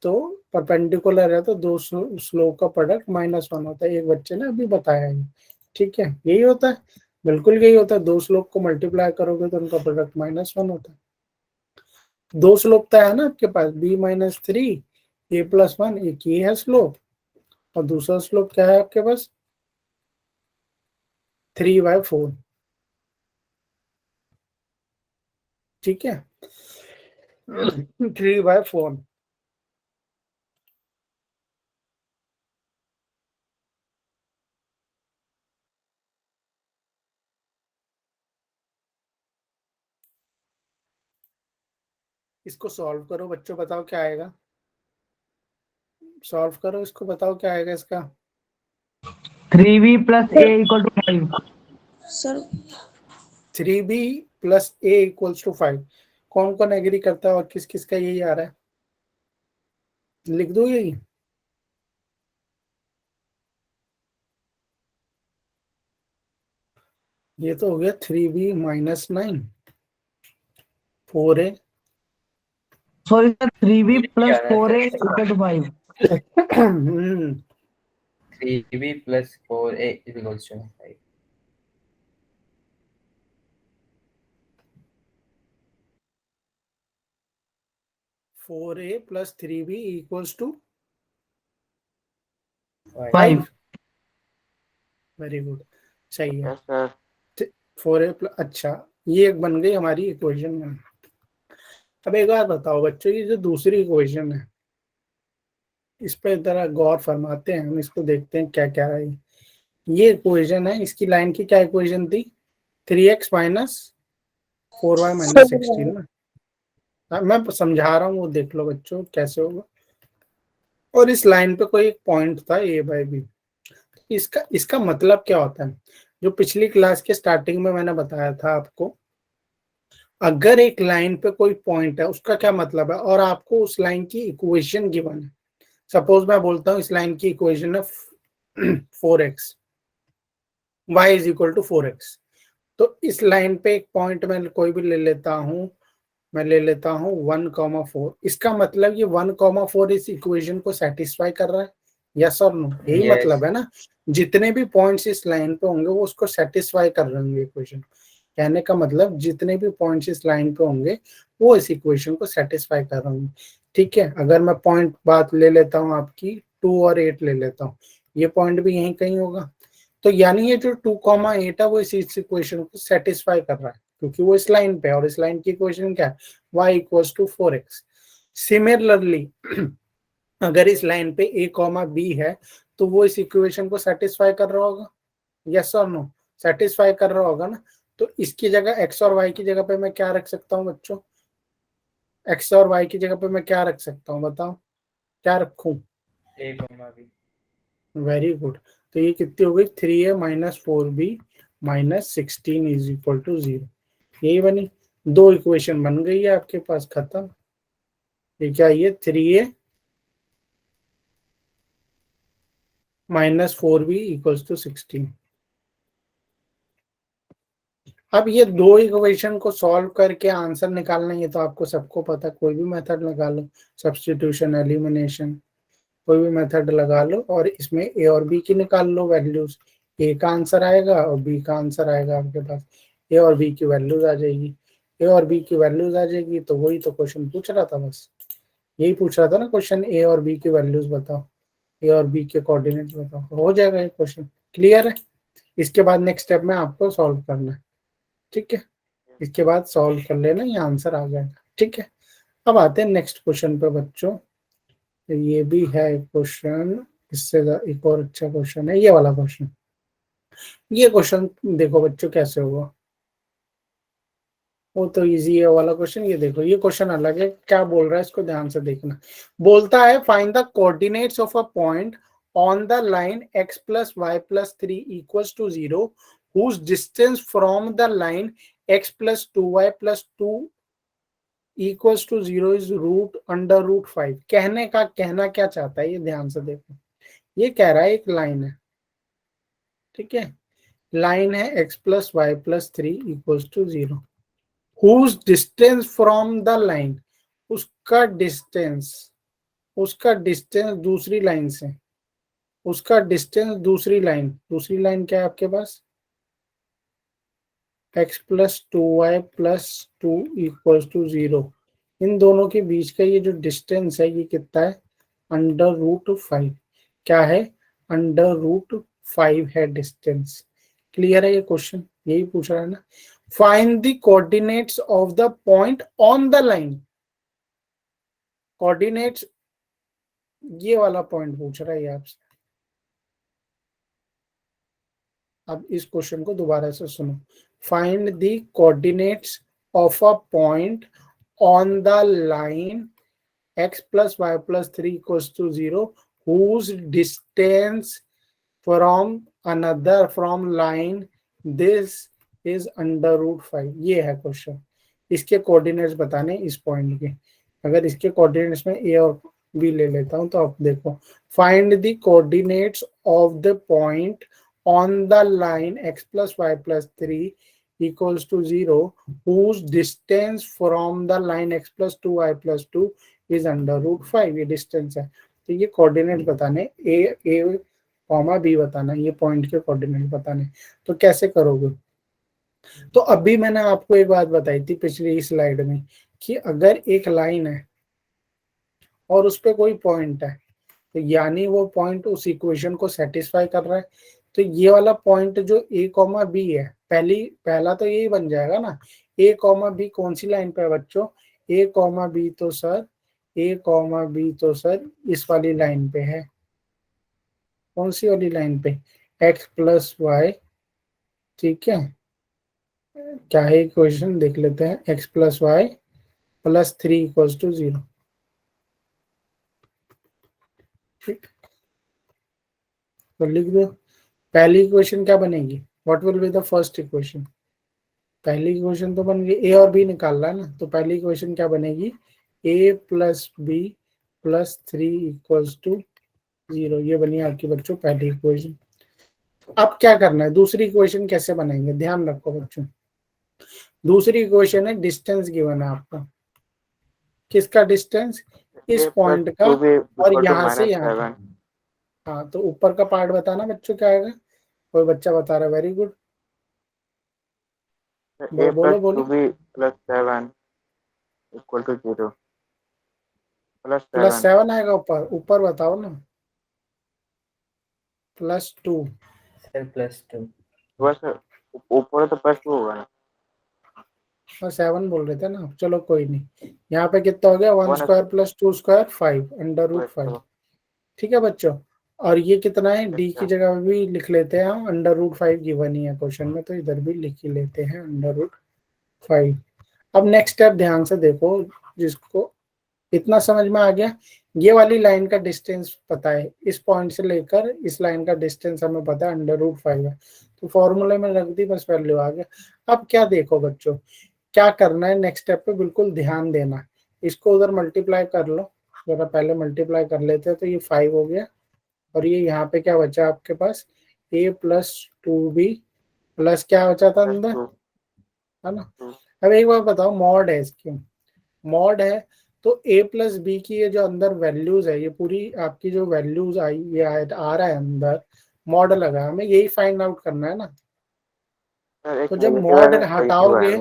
तो परपेंडिकुलर है, तो दो स्लोप का प्रोडक्ट -1 होता है। एक बच्चे ने अभी बताया ये, ठीक है, यही होता है, बिल्कुल यही होता है। दो स्लोप को मल्टीप्लाई करोगे तो उनका प्रोडक्ट -1 होता है। दो स्लोप तो है ना आपके पास, b-3 a+1, एक ये है स्लोप, और दूसरा स्लोप क्या है आपके पास, 3/4, ठीक है, 3/4। इसको सॉल्व करो बच्चों, बताओ क्या आएगा, सॉल्व करो इसको, बताओ क्या आएगा इसका। 3b plus a equal to 5. Sir, 3b + a = 5, कौन कौन एग्री करता है और किस किस का यही आ रहा है, लिख दो यही। ये तो हो गया 3b - 9 4a। Sorry sir, 3b plus 4a equal to 5. 3b plus 4a is equals to 5. 4a + 3b = 5. 5। Very good, सही है। Yes sir. 4a+, अच्छा, ये एक बन गई हमारी इक्वेशन में। अब एक बार बताओ बच्चों, ये जो दूसरी इक्वेशन है, इस पे जरा गौर फरमाते हैं, हम इसको देखते हैं क्या क्या है। ये इक्वेशन है, इसकी लाइन की क्या इक्वेशन थी, 3x - 4y - 16 ना। मैं समझा रहा हूँ, वो देख लो बच्चों कैसे होगा। और इस लाइन पे कोई एक पॉइंट था a/b, इसका इसका मतलब क्या होता है, जो पिछली क्लास के स्टार्टिंग में मैंने बताया था आपको, अगर एक लाइन पे कोई पॉइंट है उसका क्या मतलब है, और आपको उस लाइन की इक्वेशन गिवन है। सपोज मैं बोलता हूँ इस लाइन की इक्वेशन है 4x, y = 4x, तो इस लाइन पे एक पॉइंट मैं कोई भी ले लेता हूँ, मैं ले लेता हूँ 1,4। इसका मतलब ये 1,4 इस इक्वेशन को सेटिस्फाई कर रहा है, यस और नो, यही Yes. मतलब है ना। जितने भी पॉइंट्स इस लाइन पे होंगे वो उसको सेटिस्फाई कर रहे होंगे इक्वेशन। कहने का मतलब जितने भी पॉइंट्स इस लाइन पे होंगे वो इस इक्वेशन को सेटिस्फाई कर रहे होंगे, ठीक है। अगर मैं पॉइंट बात ले लेता हूँ आपकी 2 और 8 ले लेता हूँ, ये पॉइंट भी यहीं कहीं होगा, तो यानी ये जो 2,8 है वो इस इक्वेशन को सेटिस्फाई कर रहा है, क्योंकि वो इस लाइन पे है, और इस लाइन की इक्वेशन क्या है, y = 4x। सिमिलरली अगर इस लाइन पे a, b है, तो वो इस इक्वेशन को सेटिस्फाई कर रहा होगा, यस और नो, सेटिस्फाई कर रहा होगा ना। तो इसकी जगह x और y की जगह पे मैं क्या रख सकता हूँ बच्चों, x और y की जगह पे मैं क्या रख सकता हूँ, बताओ क्या रखूं। a, b. वेरी गुड, तो ये कितनी हो गई, 3a - 4b - 16 = 0। यही बनी, दो इक्वेशन बन गई है आपके पास, खत्म। ये क्या, ये 3a - 4b = 16। अब ये दो इक्वेशन को सॉल्व करके आंसर निकालना, ये तो आपको सबको पता, कोई भी मेथड लगा लो, सब्स्टिट्यूशन, एलिमिनेशन, कोई भी मेथड लगा लो, और इसमें ए और बी की निकाल लो वैल्यूज। ए का आंसर आएगा और बी का आंसर आएगा आपके पास, ए और बी की वैल्यूज आ जाएगी, ए और बी की वैल्यूज आ जाएगी। तो वही तो क्वेश्चन पूछ रहा था, बस यही पूछ रहा था ना क्वेश्चन, ए और बी की वैल्यूज बताओ, ए और बी के कोऑर्डिनेट्स बताओ, हो जाएगा ये क्वेश्चन। क्लियर है, इसके बाद नेक्स्ट स्टेप में आपको सॉल्व करना है, ठीक है, इसके बाद सॉल्व कर लेना, ये आंसर आ जाएगा, ठीक है। अब आते हैं नेक्स्ट क्वेश्चन पे बच्चों, ये भी है एक क्वेश्चन, इससे एक और अच्छा क्वेश्चन है ये वाला क्वेश्चन। ये क्वेश्चन देखो बच्चों कैसे होगा, वो तो इजी है वाला क्वेश्चन। ये देखो, ये क्वेश्चन अलग है, क्या बोल रहा है इसको ध्यान से देखना। बोलता है find the coordinates of a point on the line x + y + 3 = 0 whose distance from the line x + 2y + 2 = 0 is √5। कहने का कहना क्या चाहता है, ये ध्यान से देखो। ये कह रहा है एक लाइन है, ठीक है, लाइन है x plus y plus 3 equals to 0, whose distance from the line, उसका डिस्टेंस, उसका डिस्टेंस दूसरी लाइन से, उसका डिस्टेंस दूसरी लाइन क्या है आपके पास, x plus 2y plus 2 equals to 0, इन दोनों के बीच का ये जो डिस्टेंस है ये कितना है, √5, क्या है, √5 है डिस्टेंस। क्लियर है ये क्वेश्चन, यही पूछ रहा है ना। Find the coordinates of the point on the line, coordinates ये वाला पॉइंट पूछ रहा है आपसे। अब इस क्वेश्चन को दोबारा से सुनो, find the coordinates of a point on the line x plus y plus 3 equals to 0 whose distance from line this is √5। ये है क्वेश्चन, इसके कोऑर्डिनेट्स बताने इस पॉइंट के। अगर इसके कोऑर्डिनेट्स में a और b ले लेता हूं तो आप देखो, find the coordinates of the point on the line x plus y plus 3 equals to 0 whose distance from the line x plus 2y plus 2 is √5, ये डिस्टेंस है। तो ये कोऑर्डिनेट बताने, a कॉमा b बताना, ये पॉइंट के coordinate बताने। तो कैसे करोगे, तो अभी मैंने आपको एक बात बताई थी पिछली स्लाइड में कि अगर एक लाइन है और उस पर कोई पॉइंट है तो यानी वो पॉइंट उस इक्वेशन को सेटिस्फाई कर रहा है। तो ये वाला पॉइंट जो a कॉमा b है, पहला तो यही बन जाएगा ना, a कॉमा b कौन सी लाइन पे है बच्चों, a कॉमा b तो सर इस वाली लाइन पे है। कौन सी वाली लाइन पे, x प्लस वाई, ठीक है, क्या है इक्वेशन देख लेते हैं, x plus y plus 3 equals to 0, ठीक, तो लिख दो। पहली इक्वेशन क्या बनेगी, what will be the first equation, पहली इक्वेशन तो बन गई, a और b निकालना है ना, तो पहली इक्वेशन क्या बनेगी, a plus b plus 3 equals to 0, ये बनी आपकी बच्चों पहली इक्वेशन। अब क्या करना है, दूसरी इक्वेशन कैसे बनाएंगे, ध्यान रखो बच्चों, दूसरी इक्वेशन है डिस्टेंस गिवन है आपका, किसका डिस्टेंस, इस पॉइंट का और यहाँ से यहाँ का। हाँ, तो ऊपर का पार्ट बताना बच्चों क्या आएगा, कोई बच्चा बता रहा है, वेरी गुड, बोलो बोलो। प्लस 7 इक्वल टू 0, प्लस 7 आएगा ऊपर, ऊपर बताओ ना, +2, सर +2, बस ऊपर तो +2 होगा ना, और 7 बोल रहे थे ना, चलो कोई नहीं, यहाँ पे कितना हो गया, 1 स्क्वायर प्लस 2 स्क्वायर 5 √5, ठीक है बच्चों। और ये कितना है, डी की जगह भी लिख लेते हैं हम, √5 गिवन ही है क्वेश्चन में, तो इधर भी लिख ही लेते हैं √5। अब नेक्स्ट स्टेप ध्यान से देखो, जिसको इतना समझ में आ गया, ये वाली लाइन का डिस्टेंस पता है, इस पॉइंट से लेकर इस लाइन का डिस्टेंस हमें पता है √5 है, तो फॉर्मूले में रख दी, बस वैल्यू आ गया। अब क्या देखो बच्चों, क्या करना है नेक्स्ट स्टेप पे, बिल्कुल ध्यान देना, इसको उधर मल्टीप्लाई कर लो, जरा पहले मल्टीप्लाई कर लेते हैं, तो ये 5 हो गया, और ये यहाँ पे क्या बचा आपके पास, a प्लस 2b प्लस क्या बचा था अंदर, है ना। अब एक बार बताओ, मॉड है इसकी, मॉड है तो a प्लस बी की ये जो अंदर वैल्यूज है, ये पूरी आपकी जो वैल्यूज आई, ये आ रहा है अंदर, मॉड लगा, हमें यही फाइंड आउट करना है ना। तो जब मॉड हटाओगे,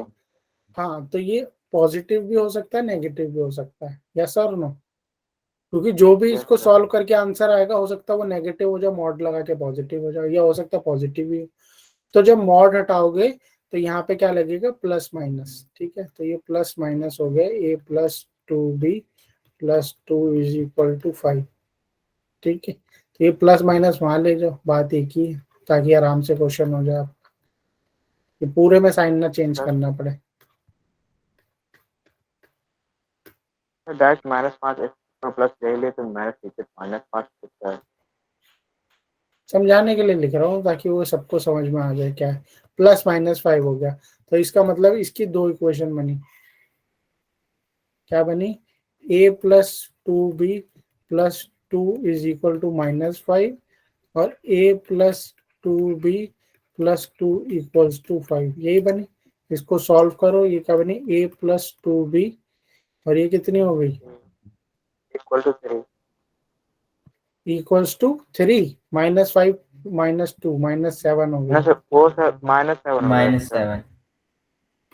हाँ, तो ये पॉजिटिव भी हो सकता है, नेगेटिव भी हो सकता है, यस और नो, क्योंकि जो भी इसको सॉल्व करके आंसर आएगा, हो सकता है वो नेगेटिव हो जाए, मॉड लगा के पॉजिटिव हो जाए, या हो सकता है पॉजिटिव भी हो। तो जब मॉड हटाओगे तो यहाँ पे क्या लगेगा, प्लस माइनस, ठीक है, तो ये प्लस माइनस हो गया, a plus 2b plus 2 is equal to 5, ठीक है, तो ये प्लस माइनस वहां ले जाओ, बात एक ही है, ताकि आराम से क्वेश्चन हो जाए आपका, ये पूरे में साइन ना चेंज करना पड़े। डैश -5 प्लस ले ले तो -5 कितना है, समझाने के लिए लिख रहा हूँ ताकि वो सबको समझ में आ जाए क्या है। +-5 हो गया, तो इसका मतलब इसकी दो इक्वेशन बनी, क्या बनी, a plus 2b plus 2 is equal to -5 और a plus 2b plus 2 equals to 5, यही बनी। इसको सॉल्व करो, ये क्या बनी, a प्लस 2b, और ये कितनी हो गई, इक्वल टू 3 इक्वल्स टू 3, -5 -2 -7 हो गई। -7 -7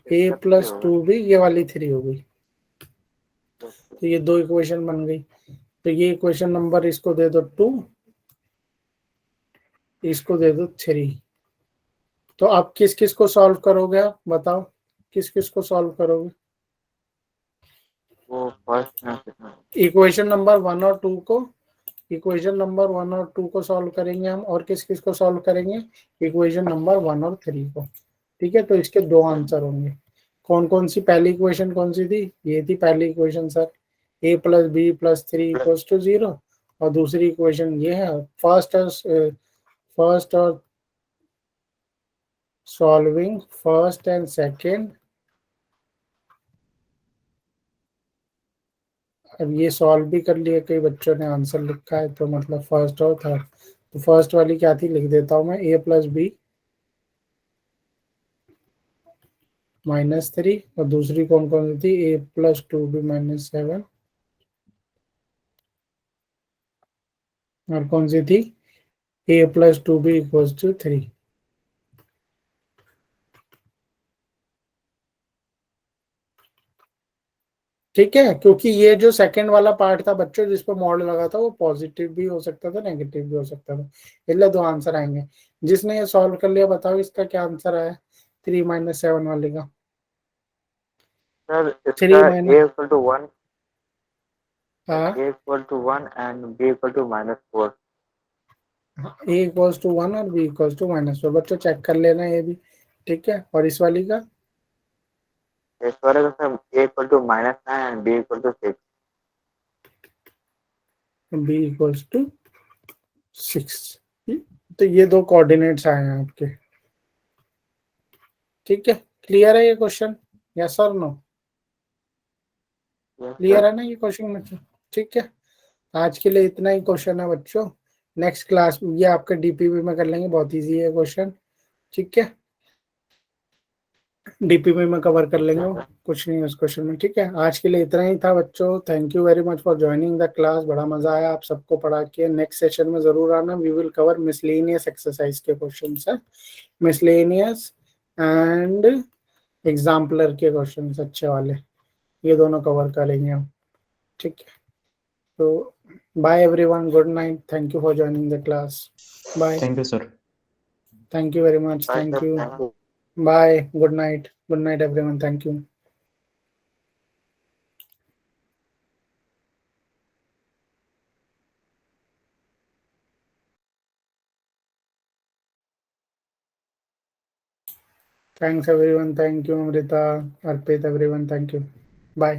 a प्लस 2b, ये वाली 3 हो गई। तो ये दो इक्वेशन बन गई। तो ये इक्वेशन नंबर इसको दे दो 2, इसको दे दो 3। तो आप किस किस को सॉल्व करोगे, आप बताओ किस किस को सॉल्व करोगे। वो फर्स्ट में कितना इक्वेशन नंबर 1 और 2 को, इक्वेशन नंबर 1 और 2 को सॉल्व करेंगे हम, और किस किस को सॉल्व करेंगे, इक्वेशन नंबर 1 और 3 को। ठीक है, तो इसके दो आंसर होंगे। कौन कौन सी, पहली इक्वेशन कौन सी थी, ये थी पहली equation sir, a plus b plus 3 equals to 0, और दूसरी इक्वेशन ये है, फर्स्ट और सॉल्विंग फर्स्ट एंड सेकेंड। अब ये सॉल्व भी कर लिया, कई बच्चों ने आंसर लिखा है, तो मतलब फर्स्ट और थर्ड। तो फर्स्ट वाली क्या थी, लिख देता हूं मैं, a प्लस बी -3, और दूसरी कौन कौन सी थी, a प्लस 2b -7, और कौन सी थी, a plus 2b equals to 3। ठीक है, क्योंकि ये जो सेकंड वाला पार्ट था बच्चों, जिस पर मॉड लगा था, वो पॉजिटिव भी हो सकता था, नेगेटिव भी हो सकता था। इसलिए दो आंसर आएंगे। जिसने ये सॉल्व कर लिया, बताओ इसका क्या आंसर आया, 3 -7 वाले का। सर 3 इसका माइनस, a इक्वल टू 1 हाँ, a equal to 1 and b equal to -4 a equals to 1 और b इक्वल्स टू -4, बच्चों चेक कर लेना ये भी। ठीक है, और इस वाली का, इस वाले का sir a equal to -9 and b equal to 6 b equals to 6। तो ये दो कोऑर्डिनेट्स आए हैं आपके। ठीक है, क्लियर है ये क्वेश्चन, यस और नो, क्लियर है ना ये क्वेश्चन बच्चों। ठीक है, आज के लिए इतना ही क्वेश्चन है बच्चों। नेक्स्ट क्लास ये आपके डीपीपी में कर लेंगे, बहुत इजी है क्वेश्चन। ठीक है, डीपीपी में कवर कर लेंगे, वो कुछ नहीं है उस क्वेश्चन में। ठीक है, आज के लिए इतना ही था बच्चों। Thank you very much for joining the class, बड़ा मजा आया आप सबको पढ़ा के। नेक्स्ट सेशन में जरूर आना, we will cover miscellaneous exercise के क्वेश्चन है, मिसलेनियस एंड एग्जाम्पलर के क्वेश्चन अच्छे वाले, ये दोनों कवर करेंगे हम। ठीक है, तो bye everyone, good night, thank you for joining the class, bye, Thank you, sir. Thank you very much, thank you, bye, good night everyone, thank you. Thanks everyone, thank you Amrita, Arpit, everyone, thank you, bye.